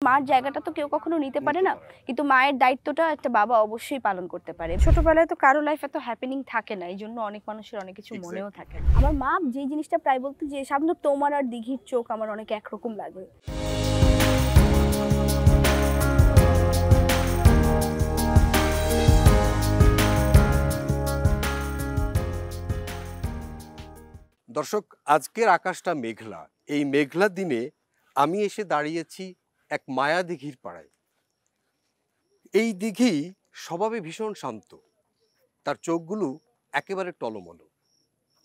মার জায়গাটা তো কেউ কখনো নিতে পারে না, কিন্তু মায়ের দায়িত্বটা একটা বাবা অবশ্যই পালন করতে পারে। ছোটবেলায় তো কারো লাইফ এত হ্যাপেনিং থাকে না, এই জন্য অনেক মানুষের অনেক কিছু মনেও থাকে। আমার মা যেই জিনিসটা প্রায় বলতো যে সামনে তোমার আর দিঘির চোখ আমার অনেক একরকম লাগে। দর্শক, আজকের আকাশটা মেঘলা। এই মেঘলা দিনে আমি এসে দাঁড়িয়েছি এক মায়া দিঘির পাড়ায়। এই দিঘি স্বভাবে ভীষণ শান্ত, তার চোখগুলো একেবারে টলমলো,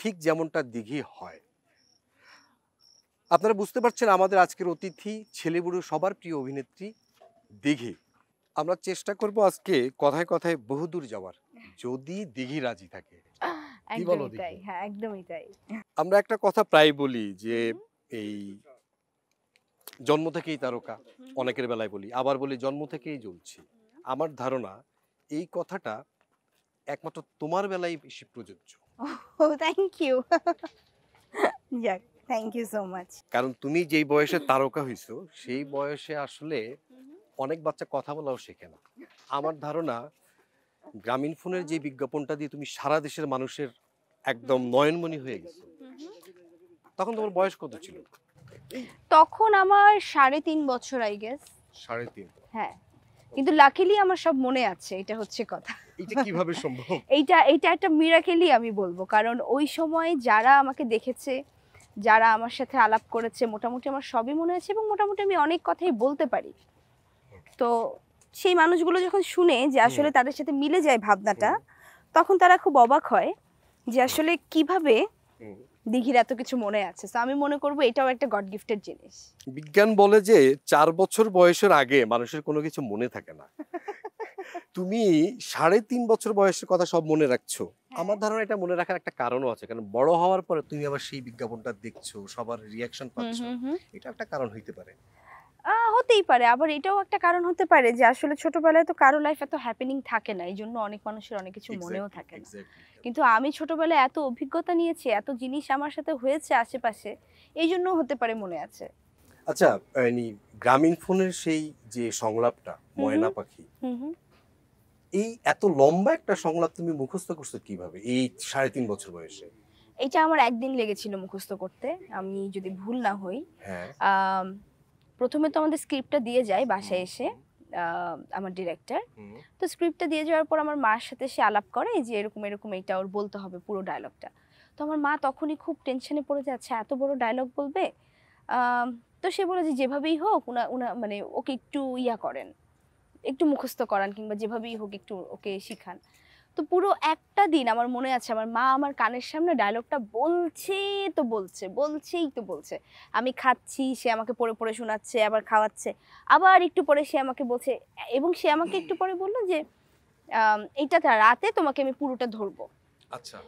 ঠিক যেমনটা দিঘি হয়। আপনারা বুঝতে পারছেন আমাদের আজকের অতিথি ছেলেবুড়ো সবার প্রিয় অভিনেত্রী দিঘি। আমরা চেষ্টা করব আজকে কথায় কথায় বহুদূর যাওয়ার, যদি দিঘি রাজি থাকে। কি বলো দিঘি? হ্যাঁ, একদমই তাই। আমরা একটা কথা প্রায় বলি যে এই জন্ম থেকেই তারকা, অনেকের বেলায় বলি, আবার বলি জন্ম থেকেই জ্বলছি। আমার ধারণা এই কথাটা একমাত্র তোমার বেলায় বেশি প্রযোজ্য। ও থ্যাংক ইউ। যাক, থ্যাংক ইউ সো মাচ। কারণ তুমি যেই বয়সে তারকা হইছো সেই বয়সে আসলে অনেক বাচ্চা কথা বলাও শেখে না। আমার ধারণা গ্রামীণ ফোনের যে বিজ্ঞাপনটা দিয়ে তুমি সারা দেশের মানুষের একদম নয়নমণি হয়ে গেছো, তখন তোমার বয়স কত ছিল? তখন আমার 3.5 বছর, আই গেস। 3.5? হ্যাঁ, কিন্তু লাকিলি আমার সব মনে আছে, এটা হচ্ছে কথা। এটা কিভাবে সম্ভব? এইটা একটা মিরাকেলই আমি বলবো, কারণ ওই সময় যারা আমাকে দেখেছে, যারা আমার সাথে আলাপ করেছে, মোটামুটি আমার সবই মনে আছে এবং মোটামুটি আমি অনেক কথাই বলতে পারি। তো সেই মানুষগুলো যখন শুনে যে আসলে তাদের সাথে মিলে যায় ভাবনাটা, তখন তারা খুব অবাক হয় যে আসলে কিভাবে দিঘির এত কিছু মনে আছে। তো আমি মনে করবো এটাও একটা গড গিফটেড জিনিস। বিজ্ঞান বলে যে 4 বছর বয়সের আগে মানুষের কোনো কিছু মনে থাকে না। তুমি 3.5 বছর বয়সের কথা সব মনে রাখছো। আমার ধারণা এটা মনে রাখার একটা কারণও আছে, কারণ বড় হওয়ার পরে তুমি আবার সেই বিজ্ঞাপনটা দেখছো, সবার রিয়াকশন পাচ্ছ। এটা একটা কারণ হইতে পারে। হতেই পারে, আবার এটাও একটা কারণ হতে পারে যে আসলে ছোটবেলায় তো কারো লাইফ এত হ্যাপেনিং থাকে না, এই জন্য অনেক মানুষের অনেক কিছু মনেও থাকে না। কিন্তু আমি ছোটবেলায় এত অভিজ্ঞতা নিয়েছি, এত জিনিস আমার সাথে হয়েছে আশেপাশে, এই জন্য হতে পারে মনে আছে। আচ্ছা, গ্রামীণ ফোনের সেই যে সংলাপটা ময়না পাখি, এই এত লম্বা একটা সংলাপ তুমি মুখস্থ করছো কিভাবে এই 3.5 বছর বয়সে? এটা আমার একদিন লেগেছিল মুখস্থ করতে, আমি যদি ভুল না হই। হ্যাঁ। প্রথমে তো আমাদের স্ক্রিপ্টটা দিয়ে যায় বাসায় এসে আমার ডিরেক্টর। তো স্ক্রিপ্টটা দিয়ে যাওয়ার পর আমার মার সাথে সে আলাপ করে যে এরকম এরকম এইটা ওর বলতে হবে পুরো ডায়লগটা। তো আমার মা তখনই খুব টেনশনে পড়ে যাচ্ছে, এত বড় ডায়লগ বলবে। তো সে বলে যে যেভাবেই হোক উনা মানে ওকে একটু ইয়া করেন, একটু মুখস্থ করান, কিংবা যেভাবেই হোক একটু ওকে শিখান। তো পুরো একটা দিন আমার মনে আছে আমার মা আমার কানের সামনে ডায়লগটা বলছে তো বলছে, বলছেই তো বলছে। আমি খাচ্ছি, সে আমাকে পড়ে পড়ে শোনাচ্ছে, আবার খাওয়াচ্ছে, আবার একটু পরে সে আমাকে বলছে, এবং সে আমাকে একটু পরে বললো যে এইটা রাতে তোমাকে আমি পুরোটা ধরবো। আচ্ছা,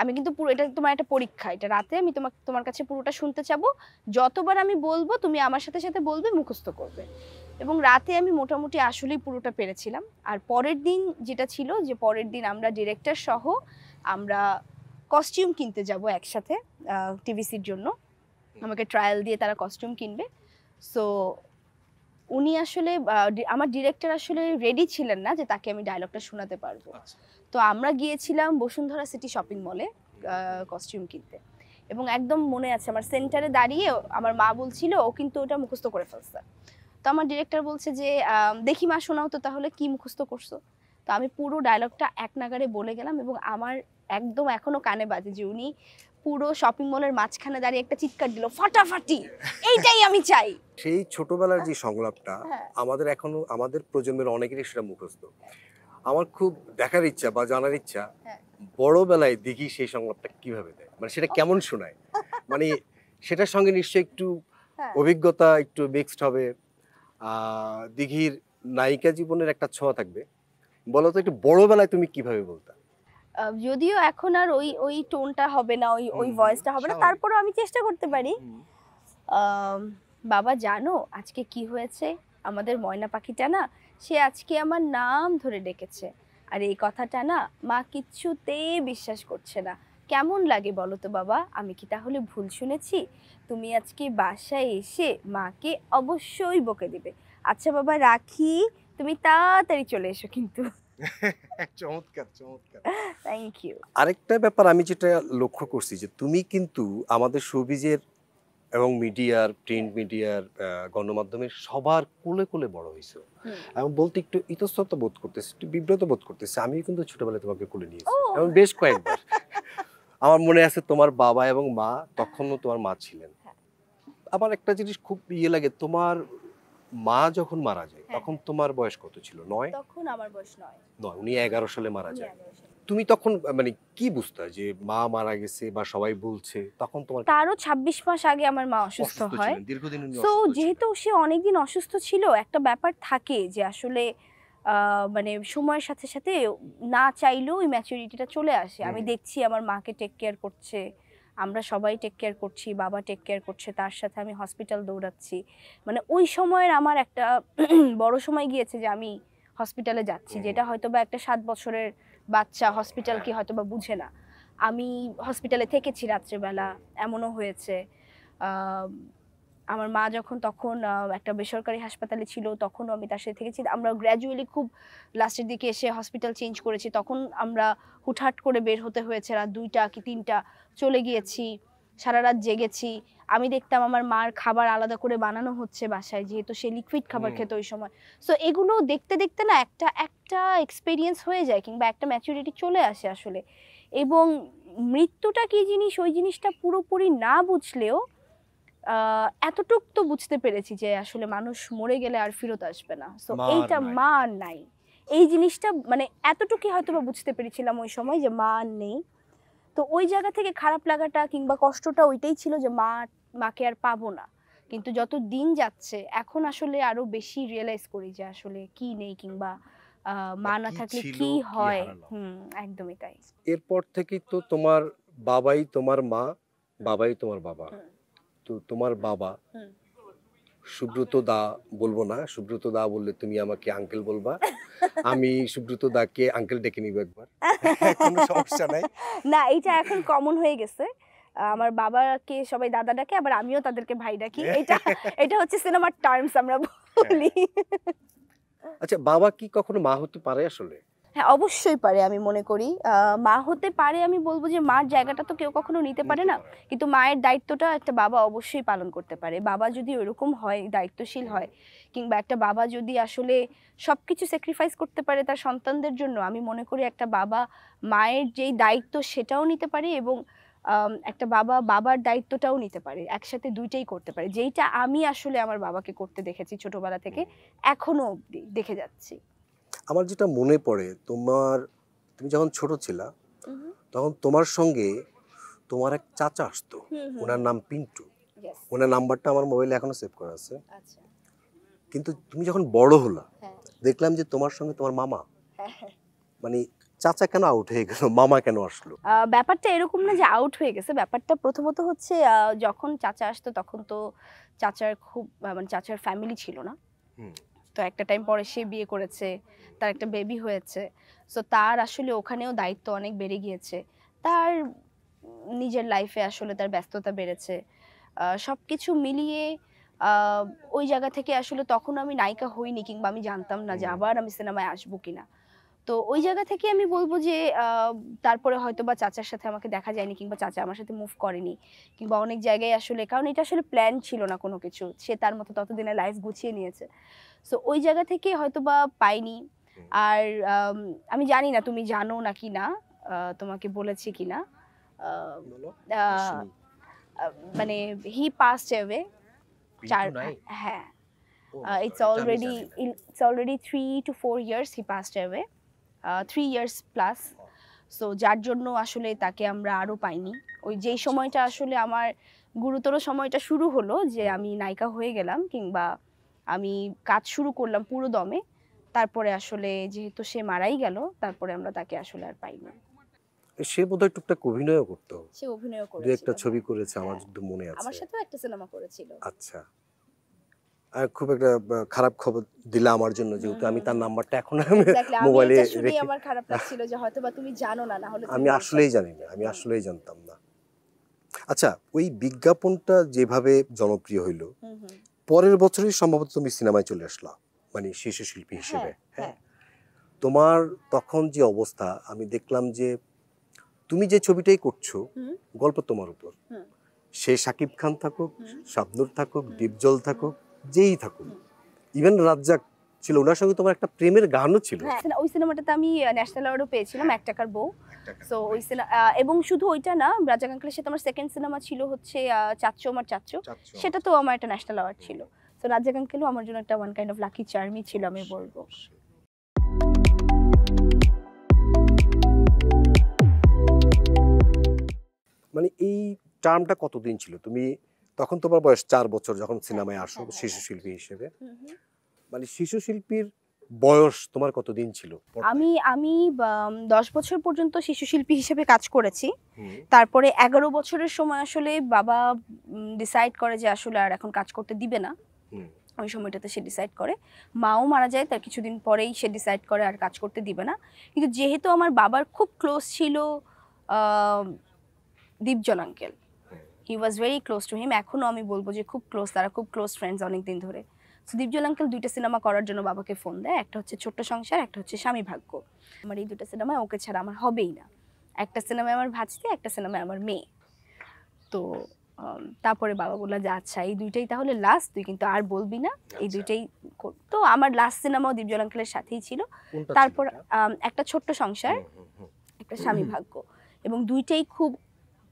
আমি কিন্তু পুরো, এটা তোমার একটা পরীক্ষা, এটা রাতে আমি তোমার কাছে পুরোটা শুনতে চাবো, যতবার আমি বলবো তুমি আমার সাথে সাথে বলবে, মুখস্থ করবে। এবং রাতে আমি মোটামুটি আসলেই পুরোটা পেরেছিলাম। আর পরের দিন যেটা ছিল, যে পরের দিন আমরা ডিরেক্টর সহ আমরা কস্টিউম কিনতে যাব একসাথে টিভিসির জন্য। আমাকে ট্রায়াল দিয়ে তারা কস্টিউম কিনবে। সো উনি আসলে আমার ডিরেক্টর আসলে রেডি ছিলেন না যে তাকে আমি ডায়লগটা শোনাতে পারবো। তো আমরা গিয়েছিলাম বসুন্ধরা সিটি শপিং মলে কস্টিউম কিনতে, এবং একদম মনে আছে আমার সেন্টারে দাঁড়িয়ে আমার মা বলছিল ও কিন্তু ওটা মুখস্থ করে ফেলছে। তো আমার ডিরেক্টর বলছে যে দেখি মা, শোনাও তো তাহলে কি মুখস্থ করছো। তো আমি পুরো ডায়লগটা এক নাগাড়ে বলে গেলাম, এবং আমার একদম এখনো কানে বাজে যে উনি পুরো শপিং মলের মাঝখানে দাঁড়িয়ে একটা চিৎকার দিল, ফাটাফাটি, এইটাই আমি চাই। সেই ছোটবেলার যে সংলাপটা আমাদের এখনো, আমাদের প্রজন্মের অনেকেরই সেটা মুখস্থ। আমার খুব দেখার ইচ্ছা বা জানার ইচ্ছা, বড়বেলায় দিঘি সেই সংলাপটা কিভাবে দেয়, মানে সেটা কেমন শোনায়, মানে সেটার সঙ্গে নিশ্চয়ই একটু অভিজ্ঞতা একটু মিক্সড হবে। দিঘির নায়িকা জীবনের একটা ছোঁয়া থাকবে। বলো তো একটু বড়বেলায় তুমি কিভাবে বলতা? যদিও এখন আর ওই টোনটা হবে না, ওই ভয়েসটা হবে না, তারপরেও আমি চেষ্টা করতে পারি। বাবা জানো আজকে কি হয়েছে, আমাদের ময়না পাখিটা না, সে আজকে আমার নাম ধরে ডেকেছে, আর এই কথাটা না মা কিচ্ছুতেই বিশ্বাস করছে না। কেমন লাগে বলো তো বাবা, আমি কি তাহলে ভুল শুনেছি? তুমি আজকে বাসায় এসে মাকে অবশ্যই বকে দিবে, আচ্ছা বাবা রাখি, তুমি তাড়াতাড়ি চলে এসো কিন্তু। চমৎকার চমৎকার। Thank you. আরেকটা ব্যাপার আমি যেটা লক্ষ্য করছি যে তুমি কিন্তু আমাদের শোবিজের এবং মিডিয়ার, প্রিন্ট মিডিয়ার, গণমাধ্যমের সবার কোলে কোলে বড় হয়েছো এবং বলতে একটু ইতস্তত বোধ করতেছি, একটু বিব্রত বোধ করতেছি। আমিও কিন্তু ছোটবেলায় তোমাকে কোলে নিয়েছি এবং বেশ কয়েকবার। আমার মনে আছে তোমার বাবা এবং মা, তখনও তোমার মা ছিলেন। আমার একটা জিনিস খুব লাগে, তোমার মা যখন মারা যায় তখন তোমার বয়স কত ছিল? 9? তখন আমার বয়স 9। উনি 11 সালে মারা যায়। তুমি তখন মানে কি বুঝতা যে মা মারা গেছে বা সবাই বলছে, তখন তোমার তারও 26 মাস আগে আমার মা অসুস্থ হয়। দীর্ঘদিন উনি সো অসুস্থ ছিলেন। যেহেতু সে অনেকদিন অসুস্থ ছিল, একটা ব্যাপার থাকে যে আসলে মানে সময়ের সাথে সাথে না চাইলেও ওই ম্যাচুরিটিটা চলে আসে। আমি দেখছি আমার মাকে টেক কেয়ার করছে, আমরা সবাই টেক কেয়ার করছি, বাবা টেক কেয়ার করছে, তার সাথে আমি হসপিটাল দৌড়াচ্ছি। মানে ওই সময়ের আমার একটা বড় সময় গিয়েছে যে আমি হসপিটালে যাচ্ছি, যেটা হয়তো বা একটা 7 বছরের বাচ্চা হসপিটাল কি হয়তো বা বুঝে না। আমি হসপিটালে থেকেছি রাত্রেবেলা, এমনও হয়েছে। আমার মা যখন তখন একটা বেসরকারি হাসপাতালে ছিল, তখনও আমি তার সাথে থেকেছি। আমরা গ্র্যাজুয়ালি খুব লাস্টের দিকে এসে হসপিটাল চেঞ্জ করেছি, তখন আমরা হুটহাট করে বের হতে হয়েছে, রাত 2টা কি 3টা চলে গিয়েছি, সারা রাত জেগেছি। আমি দেখতাম আমার মার খাবার আলাদা করে বানানো হচ্ছে বাসায়, যেহেতু সে লিকুইড খাবার খেত ওই সময়। সো এগুলো দেখতে দেখতে না একটা একটা এক্সপিরিয়েন্স হয়ে যায়, কিংবা একটা ম্যাচুরিটি চলে আসে আসলে। এবং মৃত্যুটা কি জিনিস, ওই জিনিসটা পুরোপুরি না বুঝলেও এতটুক তো বুঝতে পেরেছি যে আসলে মানুষ মরে গেলে আর ফেরত আসবে না। সো এইটা মা আর নাই, এই জিনিসটা মানে এতটুকুই হয়তো বা বুঝতে পেরেছিলাম ওই সময় যে মা আর নেই। তো ওই জায়গা থেকে খারাপ লাগাটা কিংবা কষ্টটা ওইটাই ছিল যে মাকে আর পাবো না। কিন্তু যত দিন যাচ্ছে এখন আসলে আরো বেশি রিয়েলাইজ করি যে আসলে কি নেই, কিংবা মা না থাকলে কি হয়। একদমই তাই। এরপর থেকেই তো তোমার বাবাই তোমার মা, বাবাই তোমার বাবা। তো তোমার বাবা সুব্রত দা বলবো না, সুব্রত দা বললে তুমি আমাকে আঙ্কেল বলবা, আমি সুব্রত দাকে আঙ্কেল ডেকে নিব একবার। কোনো সমস্যা নাই। না, এটা এখন কমন হয়ে গেছে। আমার বাবাকে সবাই দাদা ডাকে, আবার আমিও তাদেরকে ভাই ডাকি। এটা হচ্ছে সিনেমার টার্মস আমরা বলি। আচ্ছা, বাবা কি কখনো মা হতে পারে আসলে? হ্যাঁ, অবশ্যই পারে, আমি মনে করি মা হতে পারে। আমি বলবো যে মার জায়গাটা তো কেউ কখনো নিতে পারে না, কিন্তু মায়ের দায়িত্বটা একটা বাবা অবশ্যই পালন করতে পারে। বাবা যদি ওইরকম হয়, দায়িত্বশীল হয়, কিংবা একটা বাবা যদি আসলে সবকিছু স্যাক্রিফাইস করতে পারে তার সন্তানদের জন্য, আমি মনে করি একটা বাবা মায়ের যেই দায়িত্ব সেটাও নিতে পারে, এবং একটা বাবা বাবার দায়িত্বটাও নিতে পারে, একসাথে দুইটাই করতে পারে, যেইটা আমি আসলে আমার বাবাকে করতে দেখেছি ছোটবেলা থেকে, এখনো অবধি দেখে যাচ্ছি। আমার যেটা মনে পড়ে, তুমি যখন ছোট ছিলা তখন তোমার সঙ্গে তোমার এক চাচা আসতো, ওনার নাম পিন্টু। ওনার নাম্বারটা আমার মোবাইলে এখনো সেভ করা আছে। কিন্তু তুমি যখন বড় হলা, দেখলাম যে তোমার সঙ্গে তোমার মামা, মানে চাচা কেন আউট হয়ে গেল, মামা কেন আসলো? ব্যাপারটা এরকম না যে আউট হয়ে গেছে। ব্যাপারটা প্রথমত হচ্ছে যখন চাচা আসতো তখন তো চাচার খুব মানে চাচার ফ্যামিলি ছিল না। তো একটা টাইম পরে সে বিয়ে করেছে, তার একটা বেবি হয়েছে। সো তার আসলে ওখানেও দায়িত্ব অনেক বেড়ে গিয়েছে। তার নিজের লাইফে আসলে তার ব্যস্ততা বেড়েছে। সবকিছু মিলিয়ে ওই জায়গা থেকে আসলে তখন আমি নায়িকা হইনি, কিংবা আমি জানতাম না যে আবার আমি সিনেমায় আসবো কিনা। তো ওই জায়গা থেকে আমি বলবো যে তারপরে হয়তো বা চাচার সাথে আমাকে দেখা যায়নি, কিংবা চাচা আমার সাথে মুভ করেনি, কিংবা অনেক জায়গায় আসলে, কারণ এটা আসলে প্ল্যান ছিল না কোনো কিছু, সে তার মতো ততদিনে লাইফ গুছিয়ে নিয়েছে। সো ওই জায়গা থেকে হয়তো বা পাইনি। আর আমি জানি না তুমি জানো নাকি না, তোমাকে বলেছি কিনা, মানে হি পাসড অ্যাওয়ে। হ্যাঁ, it's already 3 to 4 years he passed away, 3 years plus. So যার জন্য আসলে তাকে আমরা আরো পাইনি। ওই যেই সময়টা আসলে আমার গুরুতর সময়টা শুরু হলো, যে আমি নায়িকা হয়ে গেলাম, কিংবা আমি কাজ শুরু করলাম পুরো দমে, তারপরে আসলে যেহেতু সে মারাই গেল, তারপরে আমরা তাকে আসলে আর পাইনি। সে বোধহয় টুকটাক অভিনয়ও করতো। সে অভিনয় করেছিল, দুই একটা ছবি করেছে, আমার যদিও মনে আছে। আমার সাথেও একটা সিনেমা করেছিল। আচ্ছা, আর খুব একটা খারাপ খবর দিলা আমার জন্য, যেহেতু আমি তার নাম্বারটা এখন মোবাইলে রেখে। আমার খারাপ লাগছিল যে হয়তোবা তুমি জানো না, না হলে আমি আসলেই জানি না, আমি আসলেই জানতাম না। আচ্ছা, ওই বিজ্ঞাপনটা যেভাবে জনপ্রিয় হইলো, পরের বছরই সম্ভবত তুমি সিনেমায় চলে আসলা, মানে শিশু শিল্পী হিসেবে। হ্যাঁ, তোমার তখন যে অবস্থা, আমি দেখলাম যে তুমি যে ছবিটাই করছো গল্প তোমার উপর, সে শাকিব খান থাকুক, শাবনূর থাকুক, ডিপজল থাকুক, যেই থাকুক, ইভেন রাজ্জাক ছিল, ওনার সঙ্গে তোমার একটা প্রেমের গানও ছিল। ওই সিনেমাটাতে আমি ন্যাশনাল অ্যাওয়ার্ডও পেয়েছিলাম, এক টাকার বউ। সো ওই সিনেমা, এবং শুধু ওইটা না, রাজ্জাক আঙ্কেলের সাথে আমার সেকেন্ড সিনেমা ছিল হচ্ছে চাচ্চু আমার চাচ্চু, সেটা তো আমার একটা ন্যাশনাল অ্যাওয়ার্ড ছিল। সো রাজ্জাক আঙ্কেলও আমার জন্য একটা ওয়ান কাইন্ড অফ লাকি চার্মই ছিল, আমি বলবো। মানে এই টার্মটা কতদিন ছিল? তুমি তখন তোমার বয়স 4 বছর যখন সিনেমায় আসো শিশু শিল্পী হিসেবে, মানে শিশু শিল্পীর বয়স তোমার কতদিন ছিল? আমি 10 বছর পর্যন্ত শিশু শিল্পী হিসেবে কাজ করেছি। তারপরে 11 বছরের সময় আসলে বাবা ডিসাইড করে যে আসলে আর এখন কাজ করতে দিবে না। ওই সময়টাতে সে ডিসাইড করে, মাও মারা যায় তার কিছুদিন পরেই সে ডিসাইড করে আর কাজ করতে দিবে না। কিন্তু যেহেতু আমার বাবার খুব ক্লোজ ছিল Dipjol uncle, he was very close to him, এখনও আমি বলবো যে খুব ক্লোজ, তারা খুব ক্লোজ ফ্রেন্ডস অনেক দিন ধরে। সো দীপজল আঙ্কেল 2টা সিনেমা করার জন্য বাবাকে ফোন দেয়, একটা হচ্ছে ছোট্ট সংসার, একটা হচ্ছে স্বামী ভাগ্য। আমার এই 2টা সিনেমায় ওকে ছাড়া আমার হবেই না, একটা সিনেমায় আমার ভাজতে, একটা সিনেমায় আমার মেয়ে। তো তারপরে বাবা বলল যে আচ্ছা এই 2টাই তাহলে লাস্ট, তুই কিন্তু আর বলবি না, এই 2টাই। তো আমার লাস্ট সিনেমাও দীপজল আঙ্কেলের সাথেই ছিল। তারপর একটা ছোট্ট সংসার, একটা স্বামী ভাগ্য, এবং 2টাই খুব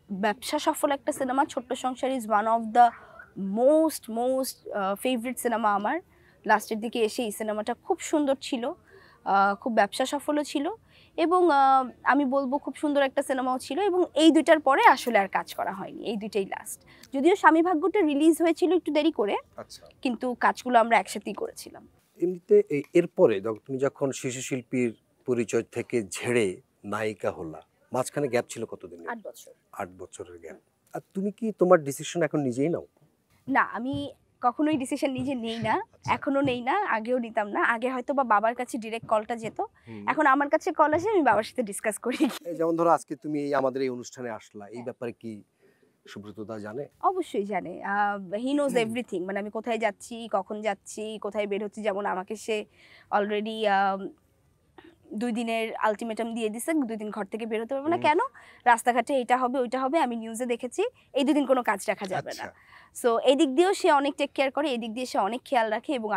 ব্যবসা সফল একটা সিনেমা। ছোট্ট সংসার is one of the most favourite cinema আমার। লাস্টের দিকে এসে এই সিনেমাটা খুব সুন্দর ছিল, খুব ব্যবসা সফলও ছিল, এবং আমি বলবো খুব সুন্দর একটা সিনেমাও ছিল। এবং এই 2টার পরে আসলে আর কাজ করা হয়নি, এই 2টাই লাস্ট। যদিও স্বামী ভাগ্যটা রিলিজ হয়েছিল একটু দেরি করে, কিন্তু কাজগুলো আমরা একসাথেই করেছিলাম। এমনিতে এরপরে তুমি যখন শিশু শিল্পীর পরিচয় থেকে ঝেড়ে নায়িকা হলা, মাঝখানে গ্যাপ ছিল কতদিন? 8 বছর। 8 বছরের গ্যাপ। আর তুমি কি তোমার ডিসিশন এখন নিজেই নাও? না, আমি কখনোই ডিসিশন নিজে নেই না, এখনো নেই না, আগেও নিতাম না। আগে হয়তো বা বাবার কাছে ডিরেক্ট কলটা যেত, এখন আমার কাছে কল আসে, আমি বাবার সাথে ডিসকাস করি। যেমন ধরো আজকে তুমি আমাদের এই অনুষ্ঠানে আসলা, এই ব্যাপারে কি সুব্রতদা জানে? অবশ্যই জানে, হি নোজ এভরিথিং। মানে আমি কোথায় যাচ্ছি, কখন যাচ্ছি, কোথায় বের হচ্ছি, যেমন আমাকে সে অলরেডি 2 দিনের আলটিমেটাম দিয়ে দিছে, 2 দিন ঘর থেকে বের হতে পারবো না। কেন? রাস্তাঘাটে এটা হবে ওইটা হবে, আমি নিউজে দেখেছি, এই 2 দিন কোনো কাজ রাখা যাবে না। সো এদিক দিয়েও সে অনেক টেক কেয়ার করে, এদিক দিয়ে সে অনেক খেয়াল রাখে, এবং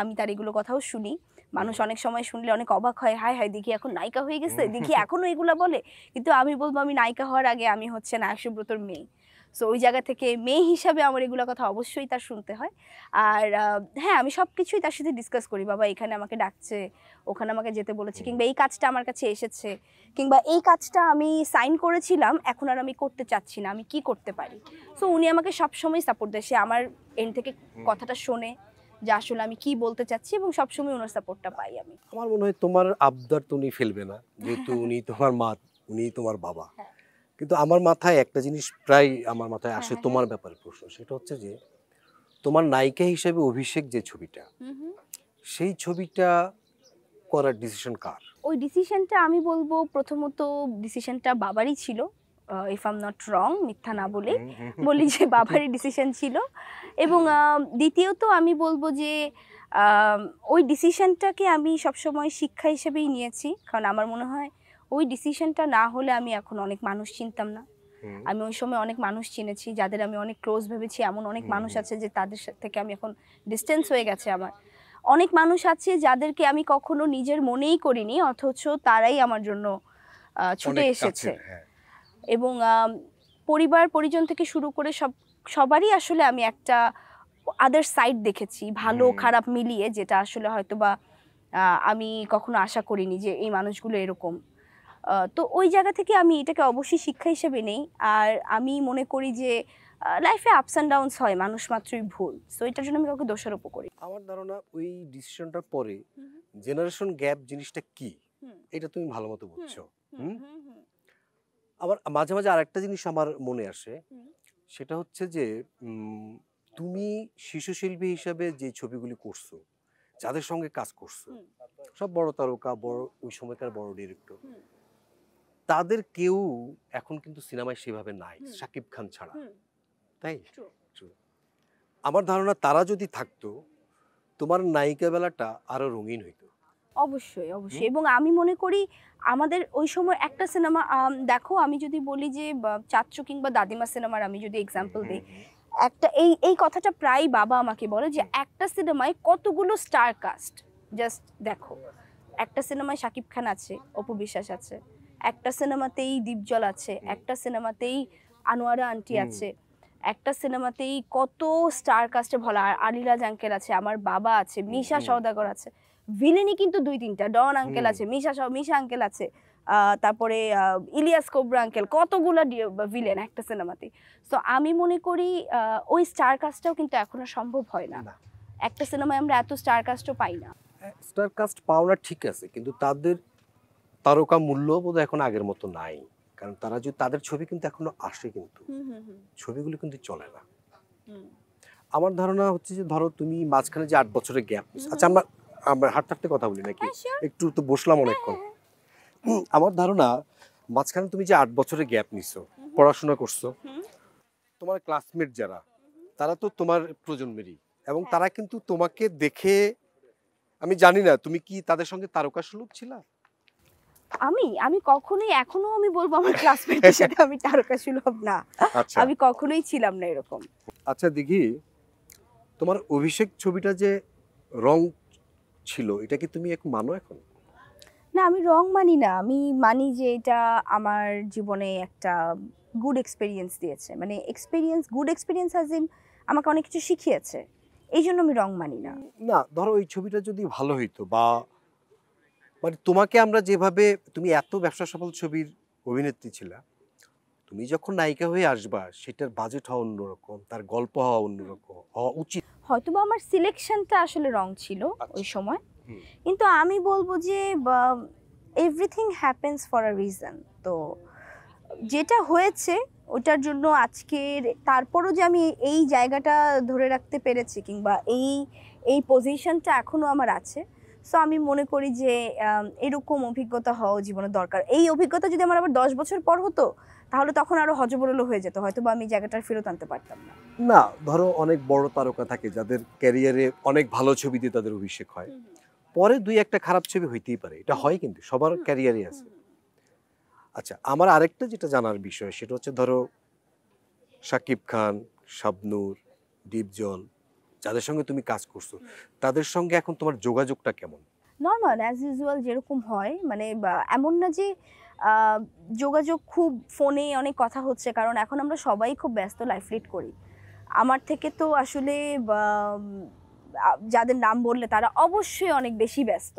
আমি তার এগুলো কথাও শুনি। মানুষ অনেক সময় শুনলে অনেক অবাক হয়, হায় হায় দেখি এখন নায়িকা হয়ে গেছে, দেখি এখনো এগুলো বলে। কিন্তু আমি বলবো আমি নায়িকা হওয়ার আগে আমি হচ্ছে নায়ক সুব্রতর মেয়ে। সো ওই জায়গা থেকে মেয়ে হিসাবে আমার এগুলো কথা অবশ্যই তার শুনতে হয়। আর হ্যাঁ, আমি সব কিছুই তার সাথে ডিসকাস করি, বাবা এখানে আমাকে ডাকছে, ওখানে আমাকে যেতে বলেছে, কিংবা এই কাজটা আমার কাছে এসেছে, কিংবা এই কাজটা আমি সাইন করেছিলাম এখন আর আমি করতে চাচ্ছি না, আমি কি করতে পারি। সো উনি আমাকে সবসময় সাপোর্ট দেয়, সে আমার এন্ড থেকে কথাটা শোনে যে আসলে আমি কি বলতে চাচ্ছি, এবং সবসময় ওনার সাপোর্টটা পাই আমি। আমার মনে হয় তোমার আবদার তো উনি ফেলবে না, যেহেতু উনি তোমার মা, উনি তোমার বাবা। কিন্তু আমার মাথায় একটা জিনিস প্রায় আমার মাথায় আসে তোমার ব্যাপারে প্রশ্ন, সেটা হচ্ছে যে তোমার নায়িকা হিসেবে অভিষেক যে ছবিটা, সেই ছবিটা করার ডিসিশন কার? ওই ডিসিশনটা আমি বলবো প্রথমত ডিসিশনটা বাবারই ছিল, if I am not wrong, মিথ্যা না বলি যে বাবারই ডিসিশন ছিল। এবং দ্বিতীয়ত আমি বলবো যে ওই ডিসিশনটাকে আমি সবসময় শিক্ষা হিসেবেই নিয়েছি, কারণ আমার মনে হয় ওই ডিসিশনটা না হলে আমি এখন অনেক মানুষ চিনতাম না। আমি ওই সময় অনেক মানুষ চিনেছি যাদের আমি অনেক ক্লোজ ভেবেছি, এমন অনেক মানুষ আছে যে তাদের থেকে আমি এখন ডিস্টেন্স হয়ে গেছে আমার। অনেক মানুষ আছে যাদেরকে আমি কখনো নিজের মনেই করিনি, অথচ তারাই আমার জন্য ছুটে এসেছে। এবং পরিবার পরিজন থেকে শুরু করে সবারই আসলে আমি একটা আদার সাইড দেখেছি, ভালো খারাপ মিলিয়ে, যেটা আসলে হয়তো বা আমি কখনো আশা করিনি যে এই মানুষগুলো এরকম। তো ওই জায়গা থেকে আমি এটাকে অবশ্যই শিক্ষা হিসেবে নেই। আর আমি মনে করি যে লাইফে আপস অ্যান্ড ডাউনস হয়, মানুষ মাত্রই ভুল। সো এটার জন্য আমি কাউকে দোষারোপ করি। আমার ধারণা ওই ডিসিশনটার পরে জেনারেশন গ্যাপ জিনিসটা কি এটা তুমি ভালো মতো বুঝছো। আবার মাঝে মাঝে আরেকটা জিনিস আমার মনে আসে, সেটা হচ্ছে যে তুমি শিশু শিল্পী হিসাবে যে ছবিগুলি করছো, যাদের সঙ্গে কাজ করছো, সব বড় তারকা, বড় ওই সময়কার বড় ডিরেক্টর, তাদের কেউ এখন কিন্তু সিনেমায় সেভাবে নাই শাকিব খান ছাড়া, তাই? আমার ধারণা তারা যদি থাকতো তোমার নায়িকা বেলাটা আরো রঙিন হইতো। অবশ্যই অবশ্যই। এবং আমি মনে করি আমাদের ওই সময় একটা সিনেমা, দেখো আমি যদি বলি যে চাচ্চু কিংবা দাদিমা সিনেমার আমি যদি এক্সাম্পল দিই, একটা এই কথাটা প্রায় বাবা আমাকে বলে যে একটা সিনেমায় কতগুলো স্টার কাস্ট, জাস্ট দেখো একটা সিনেমায় শাকিব খান আছে, অপু বিশ্বাস আছে, একটা সিনেমাতেই দীপজল আছে, একটা সিনেমাতেই আনোয়ারা আন্টি আছে, একটা সিনেমাতেই কত স্টার কাস্টে ভরা, আলিরাজ আঙ্কেল আছে, আমার বাবা আছে, মিশা সওদাগর আছে, ভিলেনই কিন্তু 2-3টা, ডন আঙ্কেল আছে, মিশা আঙ্কেল আছে, তারপরে ইলিয়াস কোবরা আঙ্কেল, কতগুলো ভিলেন একটা সিনেমাতে। সো আমি মনে করি ওই স্টার কাস্টটাও কিন্তু এখন আর সম্ভব হয় না। একটা সিনেমায় আমরা এত স্টার কাস্টও পাই না। স্টার কাস্ট পাওনা ঠিক আছে, কিন্তু তাদের তারকা মূল্য বোধহয় এখন আগের মতো নাই। কারণ তারা যদি তাদের ছবি কিন্তু এখনো আসে, কিন্তু ছবিগুলো কিন্তু চলে না। আমার ধারণা হচ্ছে যে ধরো তুমি মাঝখানে যে 8 বছরের গ্যাপ, আচ্ছা আমরা আমরা হাঁটতে হাঁটতে কথা বলি নাকি, একটু তো বসলাম অনেকক্ষণ। আমার ধারণা মাঝখানে তুমি যে 8 বছরের গ্যাপ নিছো, পড়াশোনা করছো, তোমার ক্লাসমেট যারা তারা তো তোমার প্রজন্মেরই, এবং তারা কিন্তু তোমাকে দেখে, আমি জানি না তুমি কি তাদের সঙ্গে তারকা সুলভ ছিলা? আমি কখনোই, এখনো আমি বলবো আমার ক্লাসমেটের সাথে আমি তারকা সুলভ না। আচ্ছা আমি কখনোই ছিলাম না এরকম। আচ্ছা দেখি, তোমার অভিষেক ছবিটা যে রং ছিল, এটা কি তুমি এক মানো এখন? না, আমি রং মানি না। আমি মানি যে এটা আমার জীবনে একটা গুড এক্সপেরিয়েন্স দিয়েছে, মানে গুড এক্সপেরিয়েন্স আজিম আমাকে অনেক কিছু শিখিয়েছে, এই জন্য আমি রং মানি না। না ধরো ওই ছবিটা যদি ভালো হইতো, বা মানে তোমাকে আমরা যেভাবে, তুমি এত ব্যবসা সফল ছবির অভিনেত্রী ছিলা, তুমি যখন নায়িকা হয়ে আসবা সেটার বাজেট হওয়া অন্যরকম, তার গল্প হওয়া অন্যরকম হওয়া উচিত। হয়তোবা আমার সিলেকশনটা আসলে রং ছিল ওই সময়, কিন্তু আমি বলবো যে everything happens for a reason. তো যেটা হয়েছে ওটার জন্য আজকের, তারপরও যে আমি এই জায়গাটা ধরে রাখতে পেরেছি কিংবা এই পজিশনটা এখনো আমার আছে, সো আমি মনে করি যে এরকম অভিজ্ঞতা হওয়া জীবনে দরকার। এই অভিজ্ঞতা যদি আমার আবার 10 বছর পর হতো তাহলে তখন আরো হযবরল হয়ে যেত, হয়তো বা আমি জায়গাটা ফেরত আনতে পারতাম না। না ধরো অনেক বড় তারকা থাকে যাদের ক্যারিয়ারে অনেক ভালো ছবি দিয়ে তাদের অভিষেক হয়, পরে 2-1টা খারাপ ছবি হইতেই পারে, এটা হয় কিন্তু সবার ক্যারিয়ারে আছে। আচ্ছা আমার আরেকটা যেটা জানার বিষয় সেটা হচ্ছে ধরো শাকিব খান, শাবনূর, দীপজল, যাদের সঙ্গে তুমি কাজ করছো, তাদের সঙ্গে এখন তোমার যোগাযোগটা কেমন? নর্মাল অ্যাজ ইউজুয়াল যেরকম হয়, মানে এমন না যে যোগাযোগ খুব ফোনে অনেক কথা হচ্ছে, কারণ এখন আমরা সবাই খুব ব্যস্ত লাইফ লিড করি। আমার থেকে তো আসলে যাদের নাম বললে তারা অবশ্যই অনেক বেশি ব্যস্ত,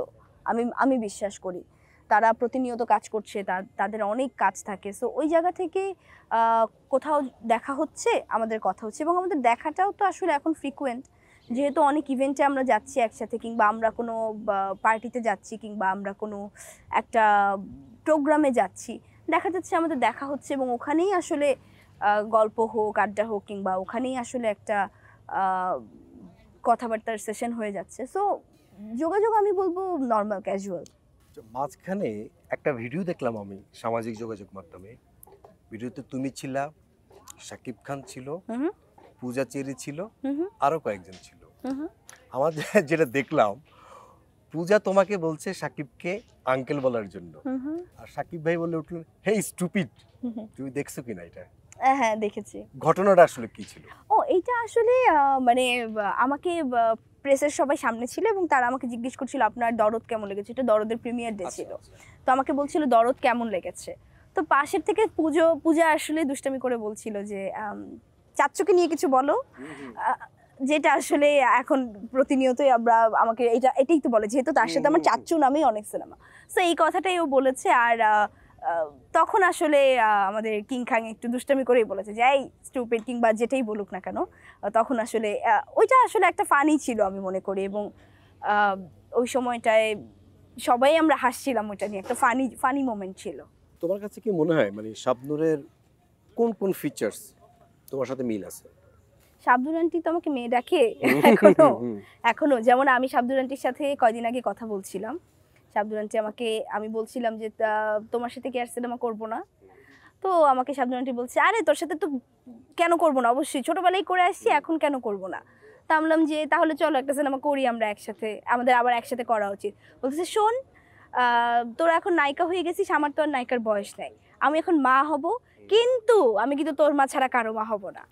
আমি বিশ্বাস করি। তারা প্রতিনিয়ত কাজ করছে, তাদের অনেক কাজ থাকে। সো ওই জায়গা থেকে কোথাও দেখা হচ্ছে, আমাদের কথা হচ্ছে, এবং আমাদের দেখাটাও তো আসলে এখন ফ্রিকুয়েন্ট, যেহেতু অনেক ইভেন্টে আমরা যাচ্ছি একসাথে, কিংবা আমরা কোনো পার্টিতে যাচ্ছি, কিংবা আমরা কোনো একটা প্রোগ্রামে যাচ্ছি, দেখা যাচ্ছে আমাদের দেখা হচ্ছে, এবং ওখানেই আসলে গল্প হোক, আড্ডা হোক, কিংবা ওখানেই আসলে একটা কথাবার্তার সেশন হয়ে যাচ্ছে। সো যোগাযোগ আমি বলবো নর্মাল, ক্যাজুয়াল। মাঝখানে একটা ভিডিও দেখলাম আমি সামাজিক যোগাযোগ মাধ্যমে, ভিডিওতে তুমি ছিলা, শাকিব খান ছিল, পূজা চেরি ছিল, আরো কয়েকজন ছিল। আমার যেটা দেখলাম, পূজা তোমাকে বলছে শাকিবকে আঙ্কেল বলার জন্য, আর শাকিব ভাই বলে উঠলেন হে স্টুপিড। তুমি দেখছো কিনা এটা? হ্যাঁ দেখেছি। ঘটনাটা আসলে কি ছিল? ও এইটা আসলে মানে আমাকে প্রেসের সবাই সামনে ছিল, এবং তারা আমাকে জিজ্ঞেস করছিল আপনার দরদ কেমন লেগেছে। এটা দরদের প্রিমিয়ার ডে ছিল, তো আমাকে বলছিল দরদ কেমন লেগেছে। তো পাশের থেকে পূজা আসলে দুষ্টামি করে বলছিল যে চাচ্চুকে নিয়ে কিছু বলো, যেটা আসলে এখন প্রতিনিয়তই আমরা আমাকে এটাই তো বলে, যেহেতু তার সাথে আমার চাচ্চু নামেই অনেক সিনেমা। সো এই কথাটাই ও বলেছে। আর তখন আসলে আমাদের কিং খাং একটু দুষ্টামি করেই বলেছে যে এই স্টুপিড, কিংবা যেটাই বলুক না কেন। তখন আসলে ওইটা আসলে একটা ফানি ছিল আমি মনে করি, এবং ওই সময়টায় সবাই আমরা হাসছিলাম, ওইটা নিয়ে একটা ফানি মোমেন্ট ছিল। তোমার কাছে কি মনে হয় মানে শাবনূরের কোন কোন ফিচার্স তোমার সাথে মিল আছে? শাবনূর আন্টি তো আমাকে মেয়ে ডাকে এখনো। যেমন আমি শাবনূর আন্টির সাথে কয়দিন আগে কথা বলছিলাম, শাবনূর আন্টি আমি বলছিলাম যে তোমার সাথে কি আর সিনেমা করবো না, তো আমাকে শাবনূর আন্টি বলছে, আরে তোর সাথে তো কেন করবো না, অবশ্যই ছোটবেলায় করে আসছি, এখন কেন করবো না। তা বললাম যে তাহলে চলো একটা সিনেমা করি আমরা একসাথে, আমাদের আবার একসাথে করা উচিত। বলতেছে শোন, তোরা এখন নায়িকা হয়ে গেছিস, আমার তো আর নায়িকার বয়স নেই, আমি এখন মা হব, কিন্তু আমি কিন্তু তোর মা ছাড়া কারো মা হব না।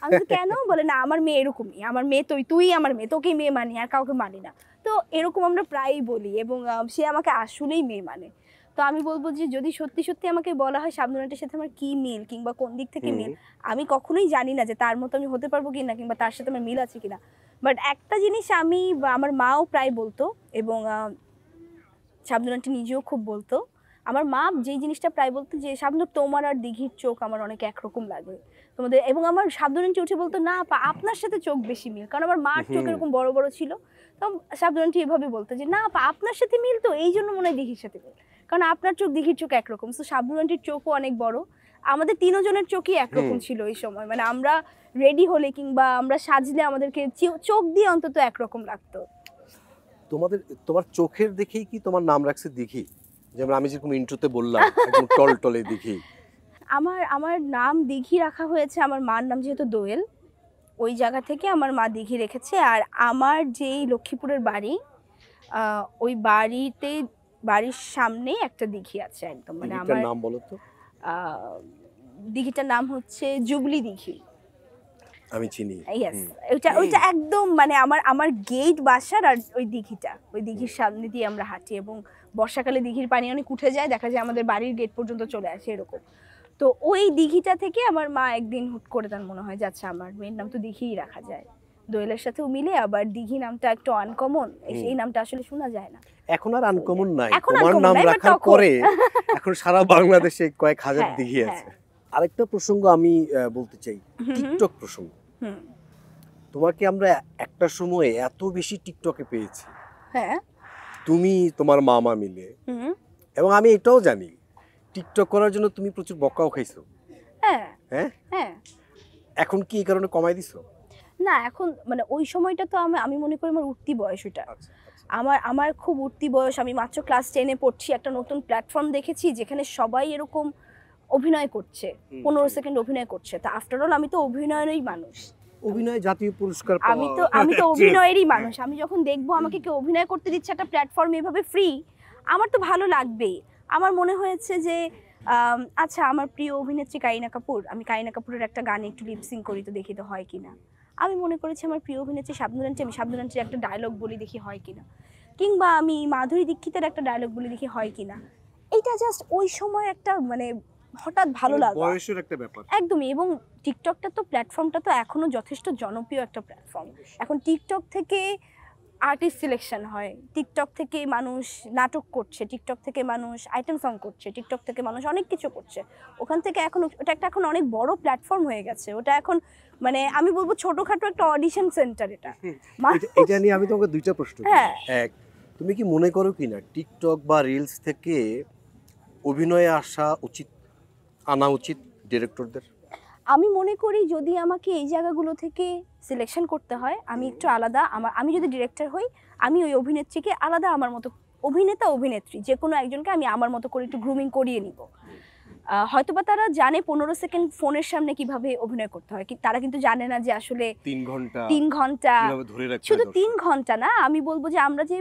আমি কেন, বলে না আমার মেয়ে এরকমই, আমার মেয়ে তুই আমার মেয়ে, তোকেই মেয়ে মানি, আর কাউকে মানি না। তো এরকম আমরা প্রায়ই বলি, এবং সে আমাকে আসলেই মেয়ে মানে। তো আমি বলবো যে যদি সত্যি সত্যি আমাকে বলা হয় শাবনূর আন্টির সাথে আমার কি মিল কিংবা কোন দিক থেকে মিল, আমি কখনোই জানি না যে তার মতো আমি হতে পারবো কিনা কিংবা তার সাথে আমার মিল আছে কিনা। বাট একটা জিনিস আমি বা আমার মাও প্রায় বলতো, এবং শাবনূর আন্টি নিজেও খুব বলতো, আমার মা যেই জিনিসটা প্রায় বলতো যে শাবনূর তোমার আর দিঘির চোখ আমার অনেক একরকম লাগে তোমাদের। এবং আমার শাবনূর আন্টি উঠে বলতো না আপা আপনার সাথে চোখ বেশি মিল, কারণ আমার মার চোখ এরকম বড় বড় ছিল। তো শাবনূর আন্টি এভাবে বলতো যে না আপা আপনার সাথে মিল, তো এই জন্য মনে হয় দিঘির সাথে মিল, কারণ আপনার চোখ দিঘির চোখ একরকম। তো শাবনূর আন্টির চোখও অনেক বড়, আমাদের তিনজনের চোখই একরকম ছিল এই সময়। মানে আমরা রেডি হলে কিংবা আমরা সাজলে আমাদেরকে চোখ দিয়ে অন্তত একরকম লাগতো। তোমার চোখের দেখেই কি তোমার নাম রাখছে দিঘি? যেমন আমি যেরকম ইন্ট্রোতে বললাম একদম টলটলে দিঘি। আমার নাম দিঘি রাখা হয়েছে, আমার মার নাম যেহেতু দোয়েল, ওই জায়গা থেকে আমার মা দিঘি রেখেছে। আর আমার যেই লক্ষ্মীপুরের বাড়ি, ওই বাড়ির সামনে একটা দিঘি আছে একদম, মানে আমার নাম বলো তো। দিঘিটার নাম হচ্ছে জুবলি দিঘি। আমি চিনি। ইয়েস, ওইটা একদম মানে আমার গেট বাসার, আর ওই দিঘির সামনে দিয়ে আমরা হাঁটি, এবং বর্ষাকালে দিঘির পানি অনেক উঠে যায়, দেখা যায় আমাদের বাড়ির গেট পর্যন্ত চলে আসে এরকম। তো ওই দিঘিটা থেকে আমার মা একদিন হুট করে তার মনে হয় যে আচ্ছা আমার মেয়ের নাম তো দিঘিই রাখা যায়, দোয়েলের সাথেও মিলে, আবার দিঘি নামটা একটু আনকমন, এই নামটা আসলে শোনা যায় না। এখন আর আনকমন নাই, তোমার নাম রাখার পরে এখন সারা বাংলাদেশে কয়েক হাজার দিঘি আছে। আরেকটা প্রসঙ্গ আমি বলতে চাই, টিকটক প্রসঙ্গ। তোমাকে আমরা একটা সময়ে এত বেশি টিকটকে পেয়েছি, হ্যাঁ তুমি তোমার মামা মিলে, এবং আমি এটাও জানি টিকটক করার জন্য তুমি প্রচুর বকাও খাইছো। হ্যাঁ হ্যাঁ হ্যাঁ। এখন কি এই কারণে কমাই দিছো? না এখন মানে ওই সময়টা তো আমি মনে করি আমার উঠতি বয়স, ওটা আমার খুব উঠতি বয়স। আমি মাত্র ক্লাস 10-এ পড়ছি, একটা নতুন প্ল্যাটফর্ম দেখেছি যেখানে সবাই এরকম অভিনয় করছে, 15 সেকেন্ড অভিনয় করছে। তা আফটার অল আমি তো অভিনয়েরই মানুষ, অভিনয় জাতীয় পুরস্কার আমি তো অভিনয়েরই মানুষ। আমি যখন দেখবো আমাকে কেউ অভিনয় করতে দিচ্ছে একটা প্ল্যাটফর্ম এভাবে ফ্রি, আমার তো ভালো লাগবেই। আমার মনে হয়েছে যে আচ্ছা আমার প্রিয় অভিনেত্রী কারিনা কাপুর, আমি কারিনা কাপুরের একটা গানে একটু লিপসিং করি তো দেখি তো হয় কিনা। আমি মনে করেছি আমার প্রিয় অভিনেত্রী শাবনূর আন্টি, আমি শাবনূর আন্টির একটা ডায়লগ বলি দেখি হয় কিনা, কিংবা আমি মাধুরী দীক্ষিতের একটা ডায়লগ বলি দেখি হয় কিনা। এটা জাস্ট ওই সময় একটা মানে হঠাৎ ভালো লাগা, বয়সের একটা ব্যাপার একদমই। এবং টিকটকটা তো প্ল্যাটফর্মটা তো এখনো যথেষ্ট জনপ্রিয় একটা প্ল্যাটফর্ম। এখন টিকটক থেকে আর্টিস্ট সিলেকশন হয়, টিকটক থেকে মানুষ নাটক করছে, টিকটক থেকে মানুষ আইটেম সং করছে, টিকটক থেকে মানুষ অনেক কিছু করছে। ওখান থেকে এখন ওটা একটা এখন অনেক বড় প্ল্যাটফর্ম হয়ে গেছে। ওটা এখন মানে আমি বলবো ছোটখাটো একটা অডিশন সেন্টার এটা। এটা নিয়ে আমি তোমাকে দুইটা প্রশ্ন করি। এক, তুমি কি মনে করো কিনা টিকটক বা রিলস থেকে অভিনয়ে আনা উচিত ডিরেক্টরদের? আমি মনে করি যদি আমাকে এই জায়গাগুলো থেকে সিলেকশন করতে হয়, আমি একটু আলাদা, আমি যদি ডিরেক্টর হই, আমি ওই অভিনেত্রীকে আলাদা আমার মতো, অভিনেতা অভিনেত্রী যে কোনো একজনকে আমি আমার মতো করে একটু গ্রুমিং করিয়ে নিব। হয়তোবা তারা জানে 15 সেকেন্ড ফোনের সামনে কিভাবে অভিনয় করতে হয়, তারা কিন্তু জানে না যে আসলে 3 ঘন্টা শুধু 3 ঘন্টা না, আমি বলবো যে আমরা যে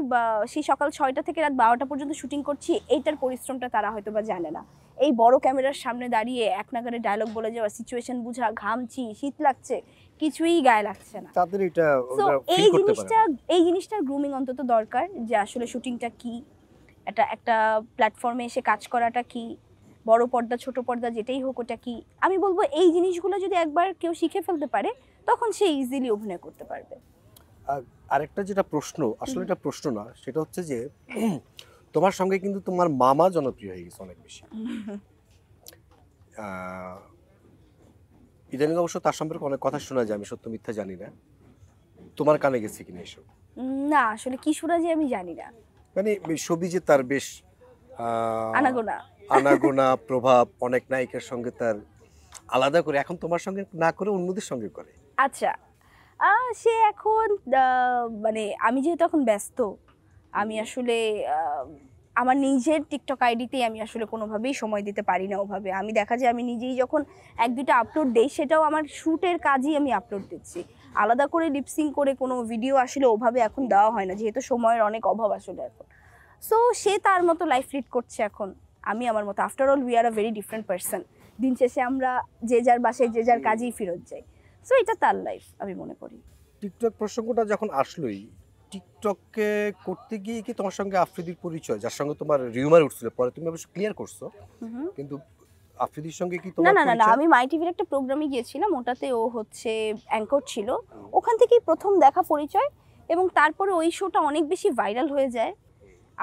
সেই সকাল 6টা থেকে রাত 12টা পর্যন্ত শুটিং করছি, এইটার পরিশ্রমটা তারা হয়তোবা জানে না। এই বড় ক্যামেরার সামনে দাঁড়িয়ে এক নাগারে ডায়লগ বলে যাওয়া, সিচুয়েশন বুঝা, ঘামছি, শীত লাগছে, কিছুই গায়ে লাগছে না তাদের। এটা এই জিনিসটার গ্রুমিং অন্তত দরকার, যে আসলে শুটিংটা কি, একটা প্ল্যাটফর্মে এসে কাজ করাটা কি, বড় পর্দা ছোট পর্দা যেটাই হোক ওটা কি। আমি বলবো এই জিনিসগুলো যদি একবার কেউ শিখে ফেলতে পারে তখন সে ইজিলি অভিনয় করতে পারবে। আরেকটা যেটা প্রশ্ন, আসলে এটা প্রশ্ন না, সেটা হচ্ছে যে তোমার সঙ্গে কিন্তু তোমার মামা জনপ্রিয় হয়ে গেছে অনেক বেশি। ইদানিং অবশ্য তার সম্পর্কে অনেক কথা শোনা যায়, আমি সত্য মিথ্যা জানি না, তোমার কানে গেছে কিনা এসব? না আসলে কি শোনা যায় আমি জানি না, মানে সবিজে তার বেশ আনাগোনা প্রভাব, অনেক নায়িকার সঙ্গে তার আলাদা করে, এখন তোমার সঙ্গে না করে অন্যদের সঙ্গে করে। আচ্ছা সে এখন মানে আমি যেহেতু এখন ব্যস্ত, আমি আসলে আমার নিজের টিকটক আইডিতেই আমি আসলে কোনোভাবেই সময় দিতে পারি না ওভাবে। আমি দেখা যায় আমি নিজেই যখন ১-২টা আপলোড দেই সেটাও আমার শ্যুটের কাজই আমি আপলোড দিচ্ছি। আলাদা করে লিপসিং করে কোনো ভিডিও আসলে ওভাবে এখন দেওয়া হয় না, যেহেতু সময়ের অনেক অভাব আসলে এখন। সো সে তার মতো লাইফ লিড করছে এখন, আমি আমার মতো। After all we are a very different person. দিন শেষে আমরা যে যার বাসায় যে যার কাজেই ফেরত যাই। সো এটা তার লাইফ আমি মনে করি। টিকটক প্রসঙ্গটা যখন আসলোই, টিকটকে করতে গিয়ে কি তোমার সঙ্গে আফ্রিদির পরিচয়, যার সঙ্গে তোমার রিউমার উঠছিল, পরে তুমি অবশ্য ক্লিয়ার করছো, কিন্তু আফ্রিদির সঙ্গে কি না তোমার না না না পরিচয়? আমি মাই টিভির একটা প্রোগ্রামে গিয়েছিলাম, ওটাতে ও হচ্ছে অ্যাঙ্কর ছিল। ওখান থেকেই প্রথম দেখা পরিচয়, এবং তারপরে ওই শোটা অনেক বেশি ভাইরাল হয়ে যায়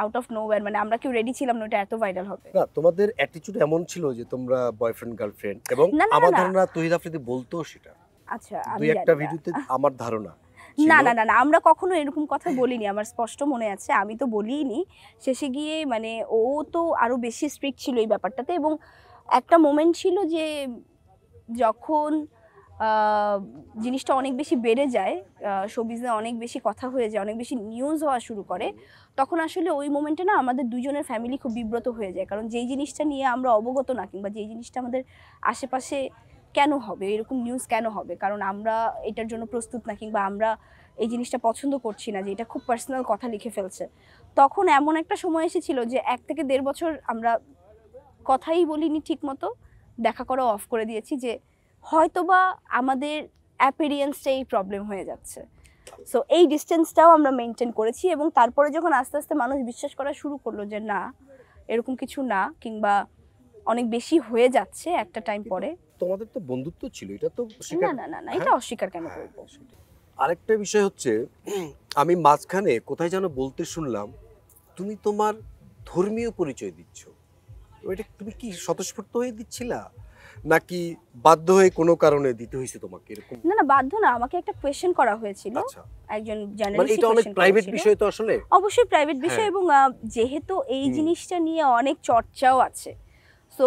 আউট অফ নোওয়্যার। মানে আমরা কেউ রেডি ছিলাম না ওটা এত ভাইরাল হবে। না, তোমাদের অ্যাটিটিউড এমন ছিল যে তোমরা বয়ফ্রেন্ড গার্লফ্রেন্ড, এবং না, না, আমার না, না। ধারণা তহিদ আফ্রিদি বলতো সেটা আচ্ছা, দুই আমি একটা জানি না। ভিডিওতে, আমার ধারণা না ছিল। না না না আমরা কখনো এরকম কথা বলিনি, আমার স্পষ্ট মনে আছে। আমি তো বলিনি। শেষে গিয়ে মানে ও তো আরো বেশি স্ট্রিক্ট ছিল এই ব্যাপারটাতে, এবং একটা মোমেন্ট ছিল যে যখন জিনিসটা অনেক বেশি বেড়ে যায়, শোবিজে অনেক বেশি কথা হয়ে যায়, অনেক বেশি নিউজ হওয়া শুরু করে, তখন আসলে ওই মোমেন্টে না আমাদের দুজনের ফ্যামিলি খুব বিব্রত হয়ে যায়। কারণ যেই জিনিসটা নিয়ে আমরা অবগত না, কিংবা যেই জিনিসটা আমাদের আশেপাশে কেন হবে, এরকম নিউজ কেন হবে, কারণ আমরা এটার জন্য প্রস্তুত না, কিংবা আমরা এই জিনিসটা পছন্দ করছি না যে এটা খুব পার্সোনাল কথা লিখে ফেলছে। তখন এমন একটা সময় এসেছিল যে ১ থেকে ১.৫ বছর আমরা কথাই বলিনি ঠিক মতো, দেখা করা অফ করে দিয়েছি, যে হয়তোবা আমাদের অ্যাপিয়ারেন্সটাই প্রবলেম হয়ে যাচ্ছে। সো এই ডিস্টেন্সটাও আমরা মেনটেন করেছি, এবং তারপরে যখন আস্তে আস্তে মানুষ বিশ্বাস করা শুরু করলো যে না এরকম কিছু না, কিংবা অনেক বেশি হয়ে যাচ্ছে একটা টাইম পরে। তোমাদের তো বন্ধুত্ব ছিল, এটা তো না স্বীকার। না না না এটা হ্যাঁ? অস্বীকার কেন হ্যাঁ, করবো? সেটাই। আরেকটা বিষয় হচ্ছে, আমি মাঝখানে কোথায় যেন বলতে শুনলাম তুমি তোমার ধর্মীয় পরিচয় দিচ্ছ। ওইটা তুমি কি স্বতঃস্ফূর্ত হয়ে দিচ্ছিলা, নাকি বাধ্য হয়ে কোনো কারণে দিতে হয়েছে তোমাকে এরকম? না না বাধ্য না, আমাকে একটা কোয়েশ্চেন করা হয়েছিল, আচ্ছা, একজন মানে জার্নালিস্ট এটা অনেক কোয়েশ্চেন প্রাইভেট করেছিল। বিষয় তো আসলে। অবশ্যই প্রাইভেট বিষয়, হ্যাঁ। এবং যেহেতু এই হুম। জিনিসটা নিয়ে অনেক চর্চাও আছে, সো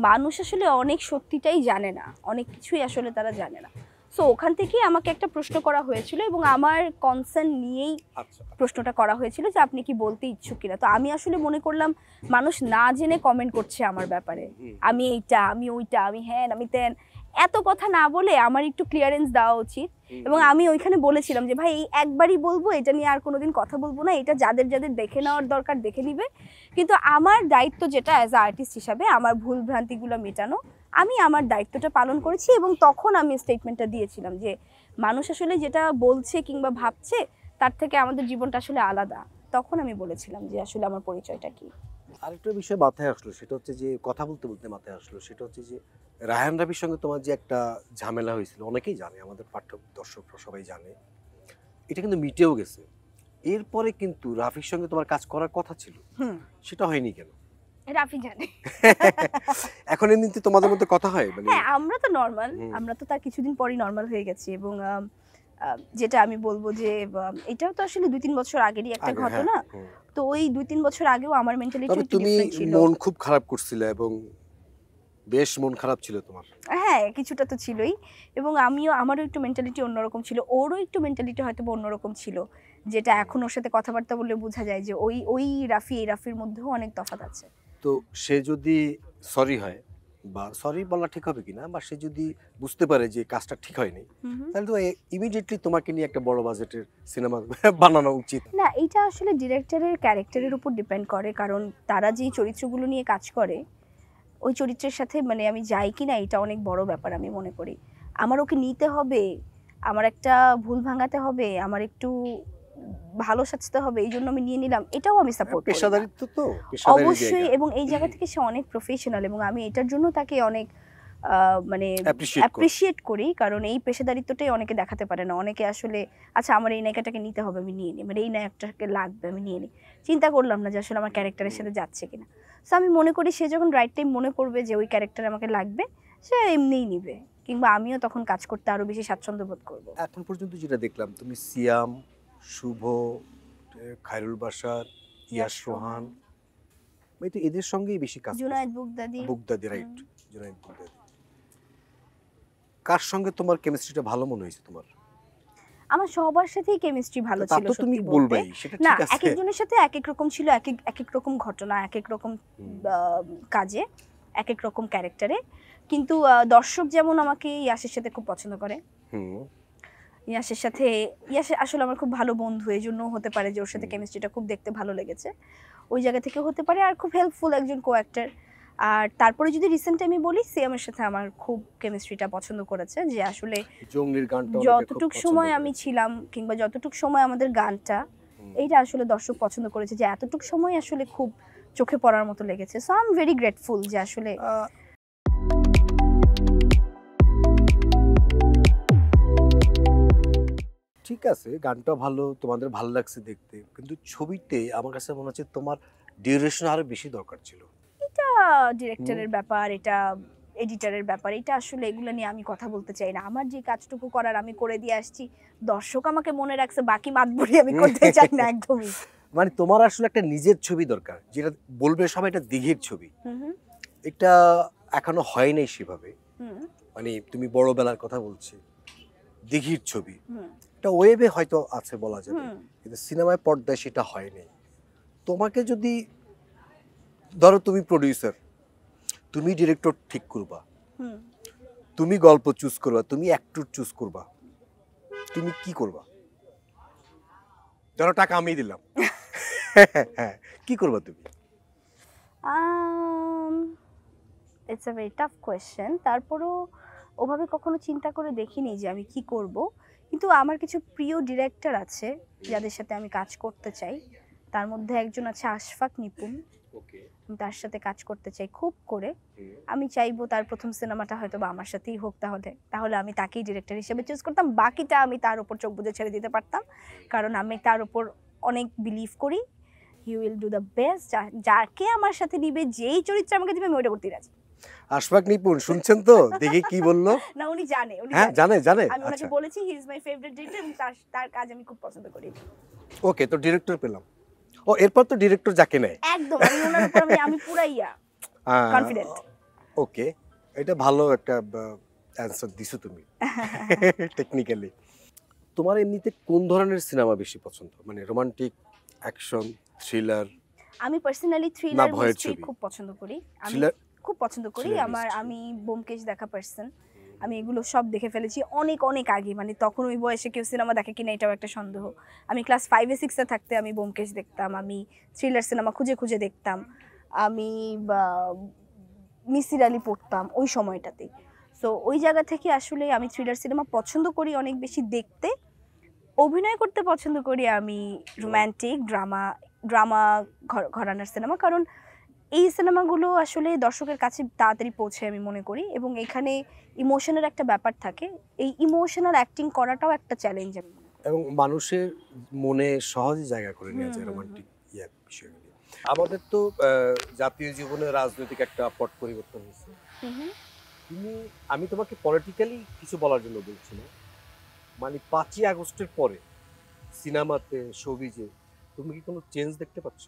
মানুষ আসলে অনেক সত্যিটাই জানে না, অনেক কিছুই আসলে তারা জানে না। সো ওখান থেকেই আমাকে একটা প্রশ্ন করা হয়েছিল, এবং আমার কনসার্ন নিয়েই আচ্ছা, প্রশ্নটা করা হয়েছিল যে আপনি কি বলতে ইচ্ছুক কিনা। তো আমি আসলে মনে করলাম মানুষ না জেনে কমেন্ট করছে আমার ব্যাপারে, আমি এইটা, আমি ওইটা, আমি হ্যান, আমি তেন, এত কথা না বলে আমার একটু ক্লিয়ারেন্স দেওয়া উচিত। এবং আমি ওইখানে বলেছিলাম যে ভাই এই একবারই বলবো, এটা নিয়ে আর কোনোদিন কথা বলবো না, এটা যাদের যাদের দেখে নেওয়ার দরকার দেখে নিবে, কিন্তু আমার দায়িত্ব যেটা অ্যাজ আ আর্টিস্ট হিসাবে আমার ভুল ভ্রান্তিগুলো মেটানো, আমি আমার দায়িত্বটা পালন করেছি। এবং তখন আমি স্টেটমেন্টটা দিয়েছিলাম যে মানুষ আসলে যেটা বলছে কিংবা ভাবছে তার থেকে আমাদের জীবনটা আসলে আলাদা। তখন আমি বলেছিলাম যে আসলে আমার পরিচয়টা কি। আরেকটা বিষয় মাথায় আসলো, সেটা হচ্ছে যে কথা বলতে বলতে মাথায় আসলো, সেটা হচ্ছে যে রায়হান রাফির সঙ্গে তোমার যে একটা ঝামেলা হয়েছিল, অনেকেই জানে, আমাদের পাঠক দর্শকরা সবাই জানে, এটা কিন্তু মিটেও গেছে। এরপরে কিন্তু রাফির সঙ্গে তোমার কাজ করার কথা ছিল, সেটা হয়নি কেন? রাফি জানে। এখন এমনিতে তোমাদের মধ্যে কথা হয় মানে? হ্যাঁ আমরা তো নর্মাল, আমরা তো তার কিছুদিন পরই নর্মাল হয়ে গেছি। এবং যেটা আমি বলবো যে এটাও তো আসলে ২-৩ বছর আগেরই একটা আগে, ঘটনা। হ্যাঁ। তো ওই ২-৩ বছর আগেও আমার মেন্টালিটি তবে একটু তুমি ডিফারেন্ট ছিল। মন খুব খারাপ করছিলে, এবং বেশ মন খারাপ ছিল তোমার। হ্যাঁ, কিছুটা তো ছিলই, এবং আমারও একটু মেন্টালিটি অন্যরকম ছিল। ওরও একটু মেন্টালিটি হয়তোবা অন্যরকম ছিল। যেটা এখন ওর সাথে কথাবার্তা বললে বোঝা যায় যে ওই রাফি এই রাফির মধ্যেও অনেক তফাৎ আছে। তো সে যদি সরি হয়, বা সরি বলা ঠিক হবে কিনা, বা সে যদি বুঝতে পারে যে কাজটা ঠিক হয়নি, তাহলে তো ইমিডিয়েটলি তোমাকে নিয়ে একটা বড় বাজেটের সিনেমা বানানো উচিত। না, এইটা আসলে ডিরেক্টরের ক্যারেক্টারের উপর ডিপেন্ড করে, কারণ তারা যেই চরিত্রগুলো নিয়ে কাজ করে ওই চরিত্রের সাথে মানে আমি যাই কিনা এটা অনেক বড় ব্যাপার আমি মনে করি। আমার ওকে নিতে হবে, আমার একটা ভুল ভাঙাতে হবে, আমার একটু ভালো সাজতে হবে, এই জন্য আমি নিয়ে নিলাম, এটাও আমি সাপোর্ট করি না। পেশাদারিত্ব তো, পেশাদারি অবশ্যই, জায়গা। এবং এই জায়গা থেকে সে অনেক প্রফেশনাল, এবং আমি এটার জন্য তাকে অনেক মানে Appreciate করো। অ্যাপ্রিসিয়েট করি, কারণ এই পেশাদারিত্বটাই অনেকে দেখাতে পারে না। অনেকে আসলে আচ্ছা আমার এই নায়িকাটাকে নিতে হবে আমি নিয়ে নিই, মানে এই নায়কটাকে লাগবে আমি নিয়ে নিই, চিন্তা করলাম না যে আসলে আমার ক্যারেক্টারের সাথে যাচ্ছে কিনা। সো আমি মনে করি সে যখন রাইট টাইম মনে করবে যে ওই ক্যারেক্টার আমাকে লাগবে, সে এমনিই নিবে, কিংবা আমিও তখন কাজ করতে আরো বেশি স্বাচ্ছন্দ্য বোধ করবো। এখন পর্যন্ত যেটা দেখলাম, তুমি সিয়াম, শুভ, খায়রুল বাশার, ইয়াশ রোহান, আমি তো এদের সঙ্গেই বেশি কাজ করছি। জুনায়েদ বুগদাদি। বুগদাদি, রাইট, জুনায়েদ বুগদাদি। কার সঙ্গে তোমার কেমিস্ট্রিটা ভালো মনে হয়েছে তোমার? আমার সবার সাথেই কেমিস্ট্রি ভালো তা ছিল তো তুমি সত্যি বলতে। বলবেই, সেটা না, ঠিক আছে। এক একজনের সাথে এক এক রকম ছিল, এক এক রকম ঘটনা, এক এক রকম কাজে, এক এক রকম ক্যারেক্টারে। কিন্তু দর্শক যেমন আমাকে ইয়াসের সাথে খুব পছন্দ করে, ইয়াসের সাথে, ইয়াস আসলে আমার খুব ভালো বন্ধু, এই জন্য হতে পারে যে ওর সাথে কেমিস্ট্রিটা খুব দেখতে ভালো লেগেছে, ওই জায়গা থেকে হতে পারে। আর খুব হেল্পফুল একজন কো অ্যাক্টর। আর তারপরে যদি রিসেন্ট টাইমে বলি, সিয়ামের সাথে আমার খুব কেমিস্ট্রিটা পছন্দ করেছে, যে আসলে জঙ্গলির গানটা যতটুক সময় আমি ছিলাম কিংবা যতটুক সময় আমাদের গানটা, এইটা আসলে দর্শক পছন্দ করেছে, যে এতটুক সময় আসলে খুব চোখে পড়ার মতো লেগেছে। So I am very grateful যে আসলে ঠিক আছে, গানটা ভালো, তোমাদের ভালো লাগছে দেখতে, কিন্তু ছবিতে আমার কাছে মনে হচ্ছে তোমার ডিউরেশন আরো বেশি দরকার ছিল। এটা ডিরেক্টরের ব্যাপার, এটা এডিটরের ব্যাপার, এটা আসলে এগুলো নিয়ে আমি কথা বলতে চাই না। আমার যে কাজটুকু করার আমি করে দিয়ে আসছি, দর্শক আমাকে মনে রাখছে, বাকি মাতবরি আমি করতে চাই না একদমই। মানে তোমার আসলে একটা নিজের ছবি দরকার, যেটা বলবে সবাই এটা দিঘির ছবি। এটা এখনো হয় নাই সেভাবে। মানে তুমি বড় বেলার কথা বলছি, দিঘির ছবি, এটা ওয়েবে হয়তো আছে বলা যাবে, কিন্তু সিনেমায় পর্দায় সেটা হয়নি। তোমাকে যদি ধরো তুমি প্রডিউসার, তুমি ডিরেক্টর ঠিক করবা, তুমি গল্প চুজ করবা, তুমি অ্যাক্টর চুজ করবা, তুমি কি করবা? ধরো টাকা আমি দিলাম, হ্যাঁ, কি করবা তুমি? It's a very tough question. তারপরও ওভাবে কখনো চিন্তা করে দেখিনি যে আমি কি করব, কিন্তু আমার কিছু প্রিয় ডিরেক্টর আছে যাদের সাথে আমি কাজ করতে চাই। তার মধ্যে একজন আছে আশফাক নিপুণ, তার সাথে কাজ করতে চাই খুব করে। আমি চাইবো তার প্রথম সিনেমাটা হয়তো বা আমার সাথেই হোক, তাহলে আমি তাকেই ডিরেক্টর হিসেবে চুজ করতাম, বাকিটা আমি তার উপর চোখ বুজে ছেড়ে দিতে পারতাম, কারণ আমি তার উপর অনেক বিলিভ করি। He will do the best, যাকে আমার সাথে নিবে, যেই চরিত্র আমাকে দিবে আমি ওইটা করতেই রাজি। আশফাক নিপুণ শুনছেন তো, দেখি কি বললো। না, উনি জানে, হ্যাঁ জানে। আমি ওনাকে বলেছি he is my favourite director, এবং তার কাজ আমি খুব পছন্দ করি। ওকে, তো ডিরেক্টর পেলাম। ও, এরপর তো ডিরেক্টর যাকে নেয় একদম আমি ওনার উপর আমি পুরাই কনফিডেন্ট। ওকে, এটা ভালো একটা অ্যানসার দিছো তুমি টেকনিক্যালি। তোমার এমনিতে কোন ধরনের সিনেমা বেশি পছন্দ? মানে রোমান্টিক, অ্যাকশন, থ্রিলার? আমি পার্সোনালি থ্রিলার মিস্ট্রি খুব পছন্দ করি। আমি ব্যোমকেশ দেখা পারসন, আমি এগুলো সব দেখে ফেলেছি অনেক অনেক আগে। মানে তখন ওই বয়সে কেউ সিনেমা দেখে কিনা এটাও একটা সন্দেহ। আমি ক্লাস 5-6 থাকতে আমি ব্যোমকেশ দেখতাম, আমি থ্রিলার সিনেমা খুঁজে খুঁজে দেখতাম, আমি মিসির আলী পড়তাম ওই সময়টাতেই। সো ওই জায়গা থেকে আসলে আমি থ্রিলার সিনেমা পছন্দ করি অনেক বেশি দেখতে। অভিনয় করতে পছন্দ করি আমি রোম্যান্টিক, ড্রামা ঘরানার সিনেমা, কারণ এই সিনেমাগুলো আসলে দর্শকের কাছে তাড়াতাড়ি পৌঁছে আমি মনে করি, এবং এখানে ইমোশনের একটা ব্যাপার থাকে, এই ইমোশনাল অ্যাক্টিং করাটাও একটা চ্যালেঞ্জ আমি মনে করি, এবং মানুষের মনে সহজে জায়গা করে নেওয়া যায় রোমান্টিক বিষয়গুলি। আমাদের তো জাতীয় জীবনে রাজনৈতিক একটা পট পরিবর্তন হয়েছে। আমি তোমাকে পলিটিক্যালি কিছু বলার জন্য বলছি না, মানে 5ই আগস্টের পরে সিনেমাতে, শোবিজে তুমি কি কোনো চেঞ্জ দেখতে পাচ্ছ?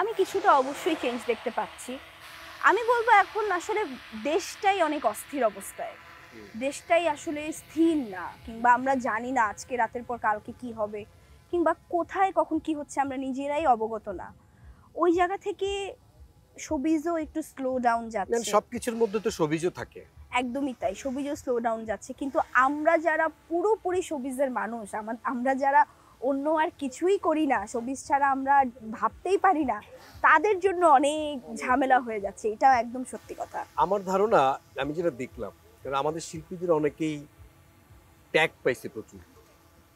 আমি কিছুটা অবশ্যই চেঞ্জ দেখতে পাচ্ছি। আমি বলবো এখন আসলে দেশটাই অনেক অস্থির অবস্থায়, দেশটাই আসলে স্থির না, কিংবা আমরা জানি না আজকে রাতের পর কালকে কি হবে, কিংবা কোথায় কখন কি হচ্ছে আমরা নিজেরাই অবগত না। ওই জায়গা থেকে শোবিজও একটু স্লো ডাউন যাচ্ছে। সবকিছুর মধ্যে তো শোবিজও থাকে, একদমই তাই, শোবিজও স্লো ডাউন যাচ্ছে, কিন্তু আমরা যারা পুরোপুরি শোবিজের মানুষ, আমরা যারা অন্য আর কিছুই করি না, শোবিজ ছাড়া আমরা ভাবতেই পারি না, তাদের জন্য অনেক ঝামেলা হয়ে যাচ্ছে, এটাও একদম সত্যি কথা। আমার ধারণা, আমি যেটা দেখলাম, কারণ আমাদের শিল্পীদের অনেকেই ট্যাগ পাইছে প্রচুর।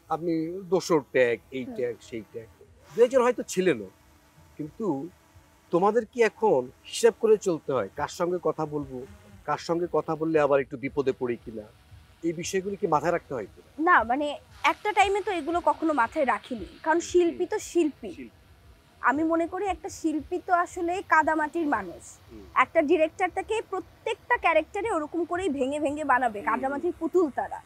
আপনি দোসর ট্যাগ, এই ট্যাগ, সেই ট্যাগ, দুজন হয়তো ছিলেনও, কিন্তু তোমাদের কি এখন হিসাব করে চলতে হয় কার সঙ্গে কথা বলবো, কার সঙ্গে কথা বললে আবার একটু বিপদে পড়ি কিনা, এই বিষয়গুলি কি মাথায় রাখতে হয় কিনা? না, মানে একটা টাইমে তো এগুলো কখনো মাথায় রাখিনি, কারণ শিল্পী তো শিল্পী। আমি মনে করি একটা শিল্পী তো আসলে কাদামাটির মানুষ, একটা ডিরেক্টর তাকে প্রত্যেকটা ক্যারেক্টারে ওরকম করেই ভেঙে ভেঙে বানাবে, কাদামাটির পুতুল তারা।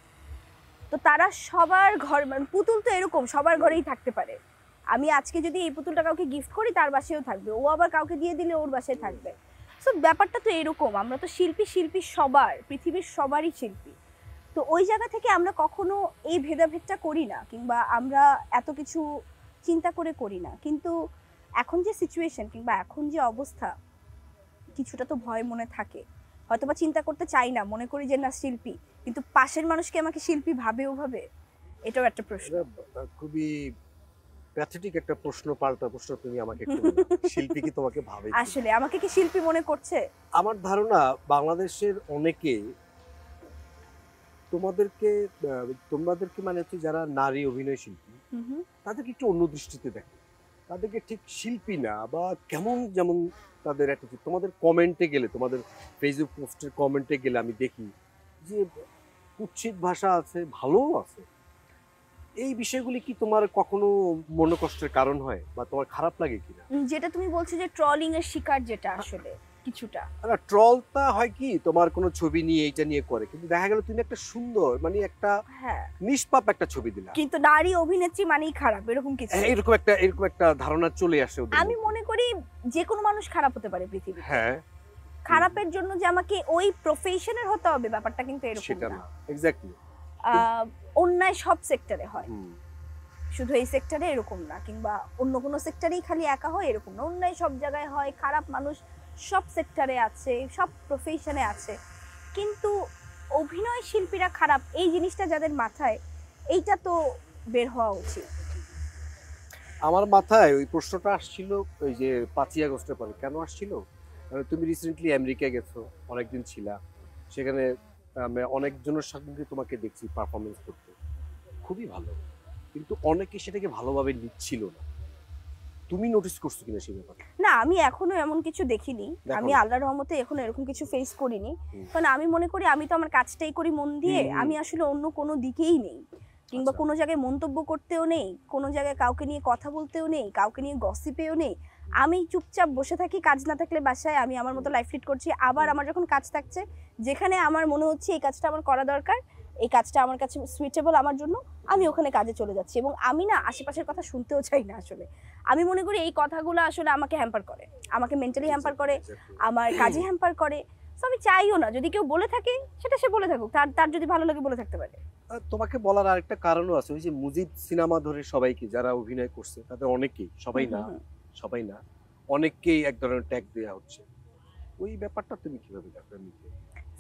তো তারা সবার ঘর, মানে পুতুল তো এরকম সবার ঘরেই থাকতে পারে। আমি আজকে যদি এই পুতুলটা কাউকে গিফট করি, তার বাসায়ও থাকবে, ও আবার কাউকে দিয়ে দিলে ওর বাসায় থাকবে। সো ব্যাপারটা তো এরকম, আমরা তো শিল্পী সবার, পৃথিবীর সবারই শিল্পী। তো ওই জায়গা থেকে আমরা কখনো এই ভেদাভেদটা করি না, কিংবা আমরা এত কিছু চিন্তা করে করি না। কিন্তু এখন যে সিচুয়েশন কিংবা এখন যে অবস্থা, কিছুটা তো ভয় মনে থাকে। হয়তোবা চিন্তা করতে চাই না, মনে করি যে না শিল্পী, কিন্তু পাশের মানুষকে আমাকে শিল্পী ভাবে ওভাবে, এটাও একটা প্রশ্ন। খুবই প্যাথেটিক একটা প্রশ্ন, পাল্টা প্রশ্ন তুমি আমাকে একটু বলো। শিল্পী কি তোমাকে ভাবে? আসলে আমাকে কি শিল্পী মনে করছে? আমার ধারণা বাংলাদেশের অনেকে তোমাদেরকে মানে হচ্ছে যারা নারী অভিনয় শিল্পী তাদেরকে একটু অন্য দৃষ্টিতে দেখে, তাদেরকে ঠিক শিল্পী না বা কেমন যেমন তাদের অ্যাটিটিউড। তোমাদের কমেন্টে গেলে, তোমাদের ফেসবুক পোস্টের কমেন্টে গেলে আমি দেখি যে কুৎসিত ভাষা আছে, ভালোও আছে। এই বিষয়গুলি কি তোমার কখনো মনোকষ্টের কারণ হয় বা তোমার খারাপ লাগে কিনা? যেটা তুমি বলছো যে ট্রলিং এর শিকার, যেটা আসলে কিছুটা না, ট্রলটা হয় কি তোমার কোনো ছবি নিয়ে এইটা নিয়ে করে, কিন্তু দেখা গেল তুমি একটা সুন্দর মানে একটা নিষ্পাপ একটা ছবি দিলা, কিন্তু নারী অভিনেত্রী মানেই খারাপ, এরকম কিছু। এরকম একটা ধারণা চলে আসে ওদের আমি মধ্যে। মনে করি যে কোনো মানুষ খারাপ হতে পারে পৃথিবীতে। হ্যাঁ, খারাপের জন্য যে আমাকে ওই প্রফেশনের হতে হবে ব্যাপারটা কিন্তু এরকম সেটা না। না, এক্স্যাক্টলি। অন্যায় সব সেক্টরে হয়, শুধু এই সেক্টরে এরকম না, কিংবা অন্য কোনো সেক্টরেই খালি একা হয় এরকম না। অন্যায় সব জায়গায় হয়, খারাপ মানুষ সব সেক্টরে আছে, সব প্রফেশনে আছে। কিন্তু অভিনয় শিল্পীরা খারাপ, এই জিনিসটা যাদের মাথায়, এইটা তো বের হওয়া উচিত। আমার মাথায় ওই প্রশ্নটা আসছিল ওই যে 5ই আগস্টের পরে। কেন আসছিল? তুমি রিসেন্টলি আমেরিকা গেছো, অনেকদিন ছিলা সেখানে, আমি অনেকজনের সঙ্গে তোমাকে দেখছি পারফরমেন্স করতে, খুবই ভালো, কিন্তু অনেকে সেটাকে ভালোভাবে নিচ্ছিল না। তুমি নোটিস করছো কিনা সেই ব্যাপারে? না, আমি এখনো এমন কিছু দেখিনি। আমি আল্লাহর রহমতে এখনো এরকম কিছু ফেস করিনি। কারণ আমি মনে করি আমি তো আমার কাজটাই করি মন দিয়ে, আমি আসলে অন্য কোনো দিকেই নেই, কিংবা কোনো জায়গায় মন্তব্য করতেও নেই, কোনো জায়গায় কাউকে নিয়ে কথা বলতেও নেই, কাউকে নিয়ে গসিপেও নেই। আমি চুপচাপ বসে থাকি, কাজ না থাকলে বাসায় আমি আমার মতো লাইফ লিড করছি। আবার আমার যখন কাজ থাকছে, যেখানে আমার মনে হচ্ছে এই কাজটা আমার করা দরকার, এই কাজটা আমার কাছে সুইটেবল আমার জন্য, আমি ওখানে কাজে চলে যাচ্ছি। এবং আমি না আশেপাশের কথা শুনতেও চাই না। আসলে আমি মনে করি এই কথাগুলো আসলে আমাকে হ্যাম্পার করে, আমাকে মেন্টালি হ্যাম্পার করে, আমার কাজে হ্যাম্পার করে। সো আমি চাইও না, যদি কেউ বলে থাকে সেটা সে বলে থাকুক, তার যদি ভালো লাগে বলে থাকতে পারে। তোমাকে বলার আরেকটা কারণও আছে, ওই যে মুজিব সিনেমা ধরে সবাইকে যারা অভিনয় করছে তাদের অনেকেই, সবাই না অনেককেই এক ধরনের ট্যাগ দেওয়া হচ্ছে। ওই ব্যাপারটা তুমি কিভাবে দেখো?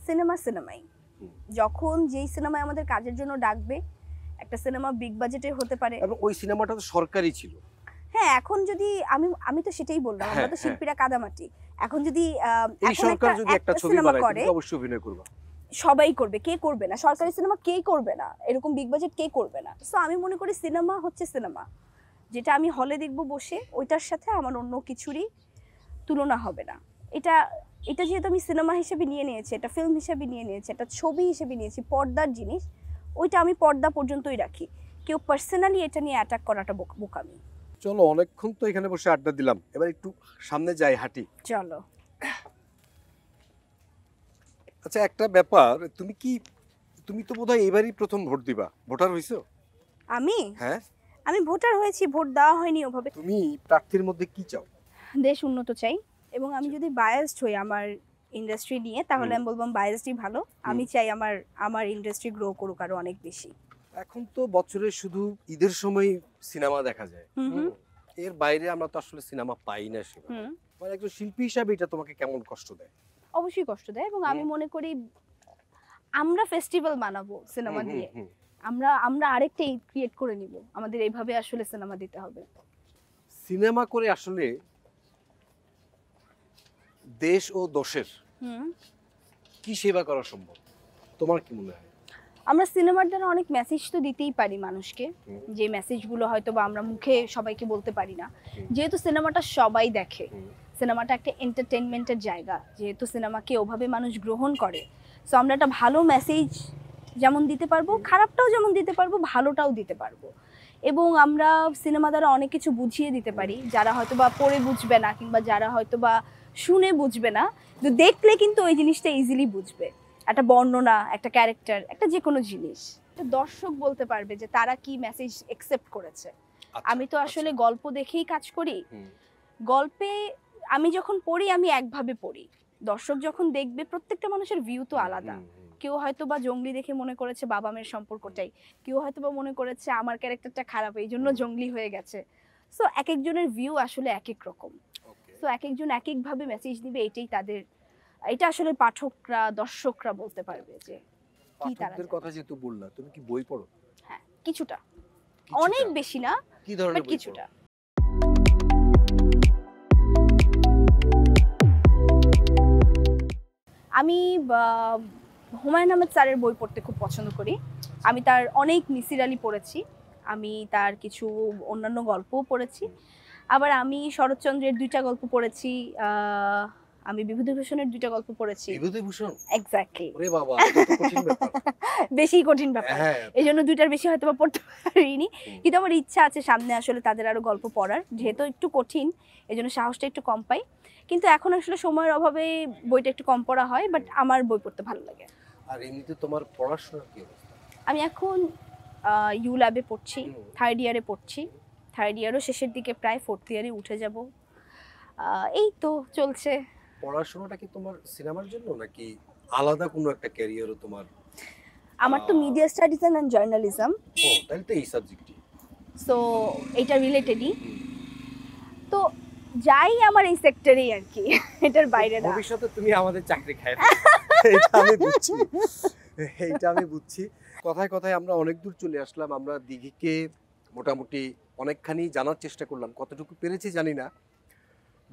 সিনেমাই যখন যেই সিনেমায় আমাদের কাজের জন্য ডাকবে, একটা সিনেমা বিগ বাজেটের হতে পারে, এবং ওই সিনেমাটা তো সরকারি ছিল। হ্যাঁ, এখন যদি আমি তো সেটাই বললাম, আমরা তো শিল্পীরা কাদামাটি। এখন যদি এই সরকার যদি একটা ছবি বানায়, তুমি অবশ্যই অভিনয় করবে। সবাই করবে, কে করবে না? সরকারি সিনেমা কে করবে না? এরকম বিগ বাজেট কে করবে না? সো আমি মনে করি সিনেমা হচ্ছে সিনেমা, যেটা আমি হলে দেখব বসে, ওইটার সাথে আমার অন্য কিছুরই তুলনা হবে না। এটা যেহেতু আমি সিনেমা হিসেবে নিয়ে নিয়েছি, এটা ফিল্ম হিসেবে নিয়ে নিয়েছি, এটা ছবি হিসেবে নিয়েছি, পর্দার জিনিস, ওইটা আমি পর্দা পর্যন্তই রাখি। কেউ পার্সোনালি এটা নিয়ে অ্যাটাক করাটা বোকামি। চলো, অনেকক্ষণ তো এখানে বসে আড্ডা দিলাম, এবার একটু সামনে যাই, হাঁটি। চলো। আচ্ছা, একটা ব্যাপার, তুমি তো বোধহয় এবারই প্রথম ভোট দিবা, ভোটার হইছো? আমি? হ্যাঁ, আমি ভোটার হয়েছি, ভোট দেওয়া হয়নি ওভাবে। তুমি প্রার্থীর মধ্যে কি চাও? দেশ উন্নত চাই, এবং আমি যদি বায়াসড হই আমার ইন্ডাস্ট্রি নিয়ে, তাহলে আমি বলবো বায়াসডই ভালো। আমি চাই আমার ইন্ডাস্ট্রি গ্রো করুক আরো অনেক বেশি। এখন তো বছরে শুধু ঈদের সময় সিনেমা দেখা যায়, এর বাইরে আমরা তো আসলে সিনেমা পাই না সেভাবে। মানে একজন শিল্পী হিসাবে এটা তোমাকে কেমন কষ্ট দেয়? অবশ্যই কষ্ট দেয়, এবং আমি মনে করি আমরা ফেস্টিভ্যাল বানাবো সিনেমা দিয়ে, আমরা আরেকটা ঈদ ক্রিয়েট করে নিব, আমাদের এইভাবে আসলে সিনেমা দিতে হবে। সিনেমা করে আসলে দেশ ও দশের কি সেবা করা সম্ভব, তোমার কি মনে হয়? আমরা সিনেমার দ্বারা অনেক মেসেজ তো দিতেই পারি মানুষকে, যে মেসেজগুলো হয়তো বা আমরা মুখে সবাইকে বলতে পারি না। যেহেতু সিনেমাটা সবাই দেখে, সিনেমাটা একটা এন্টারটেনমেন্টের জায়গা, যেহেতু সিনেমাকে ওভাবে মানুষ গ্রহণ করে, সো আমরা একটা ভালো মেসেজ যেমন দিতে পারবো, খারাপটাও যেমন দিতে পারবো, ভালোটাও দিতে পারবো। এবং আমরা সিনেমা দ্বারা অনেক কিছু বুঝিয়ে দিতে পারি, যারা হয়তো বা পড়ে বুঝবে না, কিংবা যারা হয়তো বা শুনে বুঝবে না, তো দেখলে কিন্তু ওই জিনিসটা ইজিলি বুঝবে। একটা বর্ণনা, একটা ক্যারেক্টার, একটা যে কোনো জিনিস, দর্শক বলতে পারবে যে তারা কি মেসেজ একসেপ্ট করেছে। আমি তো আসলে গল্প দেখেই কাজ করি। গল্পে আমি যখন পড়ি, আমি একভাবে পড়ি, দর্শক যখন দেখবে, প্রত্যেকটা মানুষের ভিউ তো আলাদা। কেউ হয়তো বা জঙ্গলি দেখে মনে করেছে বাবা মেয়ের সম্পর্কটাই, কেউ হয়তো বা মনে করেছে আমার ক্যারেক্টারটা খারাপ এই জন্য জঙ্গলি হয়ে গেছে। সো এক একজনের ভিউ আসলে এক এক রকম। সো এক একজন এক একভাবে মেসেজ দিবে, এটাই তাদের, এটা আসলে পাঠকরা দর্শকরা বলতে পারবে যে কি তারা। পাঠকদের কথা যেহেতু বললা, তুমি কি বই পড়ো? হ্যাঁ কিছুটা, কিছুটা? অনেক বেশি না, কি ধরনের বাট বই কিছুটা। পড়ো? আমি হুমায়ুন আহমেদ স্যারের বই পড়তে খুব পছন্দ করি। আমি তার অনেক মিসির আলী পড়েছি, আমি তার কিছু অন্যান্য গল্পও পড়েছি। আবার আমি শরৎচন্দ্রের 2টা গল্প পড়েছি, আমি বিভূতিভূষণের 2টা গল্প পড়েছি। বিভূতিভূষণ? এক্স্যাক্টলি। ওরে বাবা, এটা তো কঠিন ব্যাপার। বেশি কঠিন ব্যাপার, হ্যাঁ। এই জন্য 2টার বেশি হয়তো বা পড়তে পারিনি, কিন্তু আমার ইচ্ছা আছে সামনে আসলে তাদের আরো গল্প পড়ার। যেহেতু একটু কঠিন এই জন্য সাহসটা একটু কম পাই, কিন্তু এখন আসলে সময়ের অভাবে বইটা একটু কম পড়া হয়, বাট আমার বই পড়তে ভালো লাগে। আর এমনিতে তোমার পড়াশোনার কি অবস্থা? আমি এখন ইউ ল্যাবে পড়ছি, 3rd ইয়ারে পড়ছি, 3rd ইয়ারও শেষের দিকে, প্রায় 4th ইয়ারে উঠে যাব। এই তো চলছে। পড়াশোনাটা কি তোমার সিনেমার জন্য নাকি আলাদা কোনো একটা ক্যারিয়ারও তোমার? আমার তো মিডিয়া স্টাডিজ এন্ড জার্নালিজম। ও, তাহলে তো এই সাবজেক্টই। সো এটা রিলেটেডই, তো যাই আমার এই সেক্টরেই আর কি, এটার বাইরে না। ভবিষ্যতে তুমি আমাদের চাকরি খায় এটা আমি বুঝছি, এইটা আমি বুঝছি। কথায় কথায় আমরা অনেক দূর চলে আসলাম। আমরা দিঘিকে মোটামুটি অনেকখানি জানার চেষ্টা করলাম, কতটুকু পেরেছি জানি না।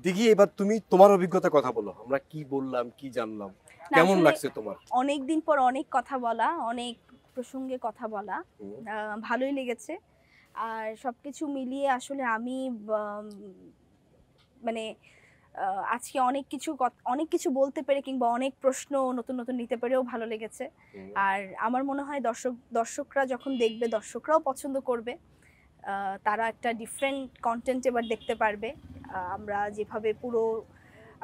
দিঘি, এবার তুমি তোমার অভিজ্ঞতা কথা বলো। আমরা কি বললাম, কি জানলাম, কেমন লাগছে তোমার? অনেক দিন পর অনেক কথা বলা, অনেক প্রসঙ্গে কথা বলা, ভালোই লেগেছে। আর সবকিছু মিলিয়ে আসলে আমি মানে আজকে অনেক কিছু বলতে পেরে কিংবা অনেক প্রশ্ন নতুন নতুন নিতে পেরেও ভালো লেগেছে। আর আমার মনে হয় দর্শকরা যখন দেখবে, দর্শকরাও পছন্দ করবে, তারা একটা ডিফারেন্ট কন্টেন্ট এবার দেখতে পারবে। আমরা যেভাবে পুরো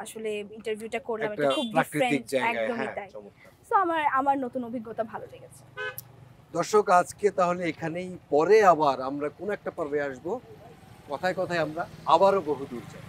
আসলে ইন্টারভিউটা করলাম, এটা খুব ডিফারেন্ট, একদমই তাই। সো আমার নতুন অভিজ্ঞতা ভালো লেগেছে। দর্শক, আজকে তাহলে এখানেই, পরে আবার আমরা কোন একটা পর্বে আসবো। কথায় কথায় আমরা আবারও বহুদূর যাব।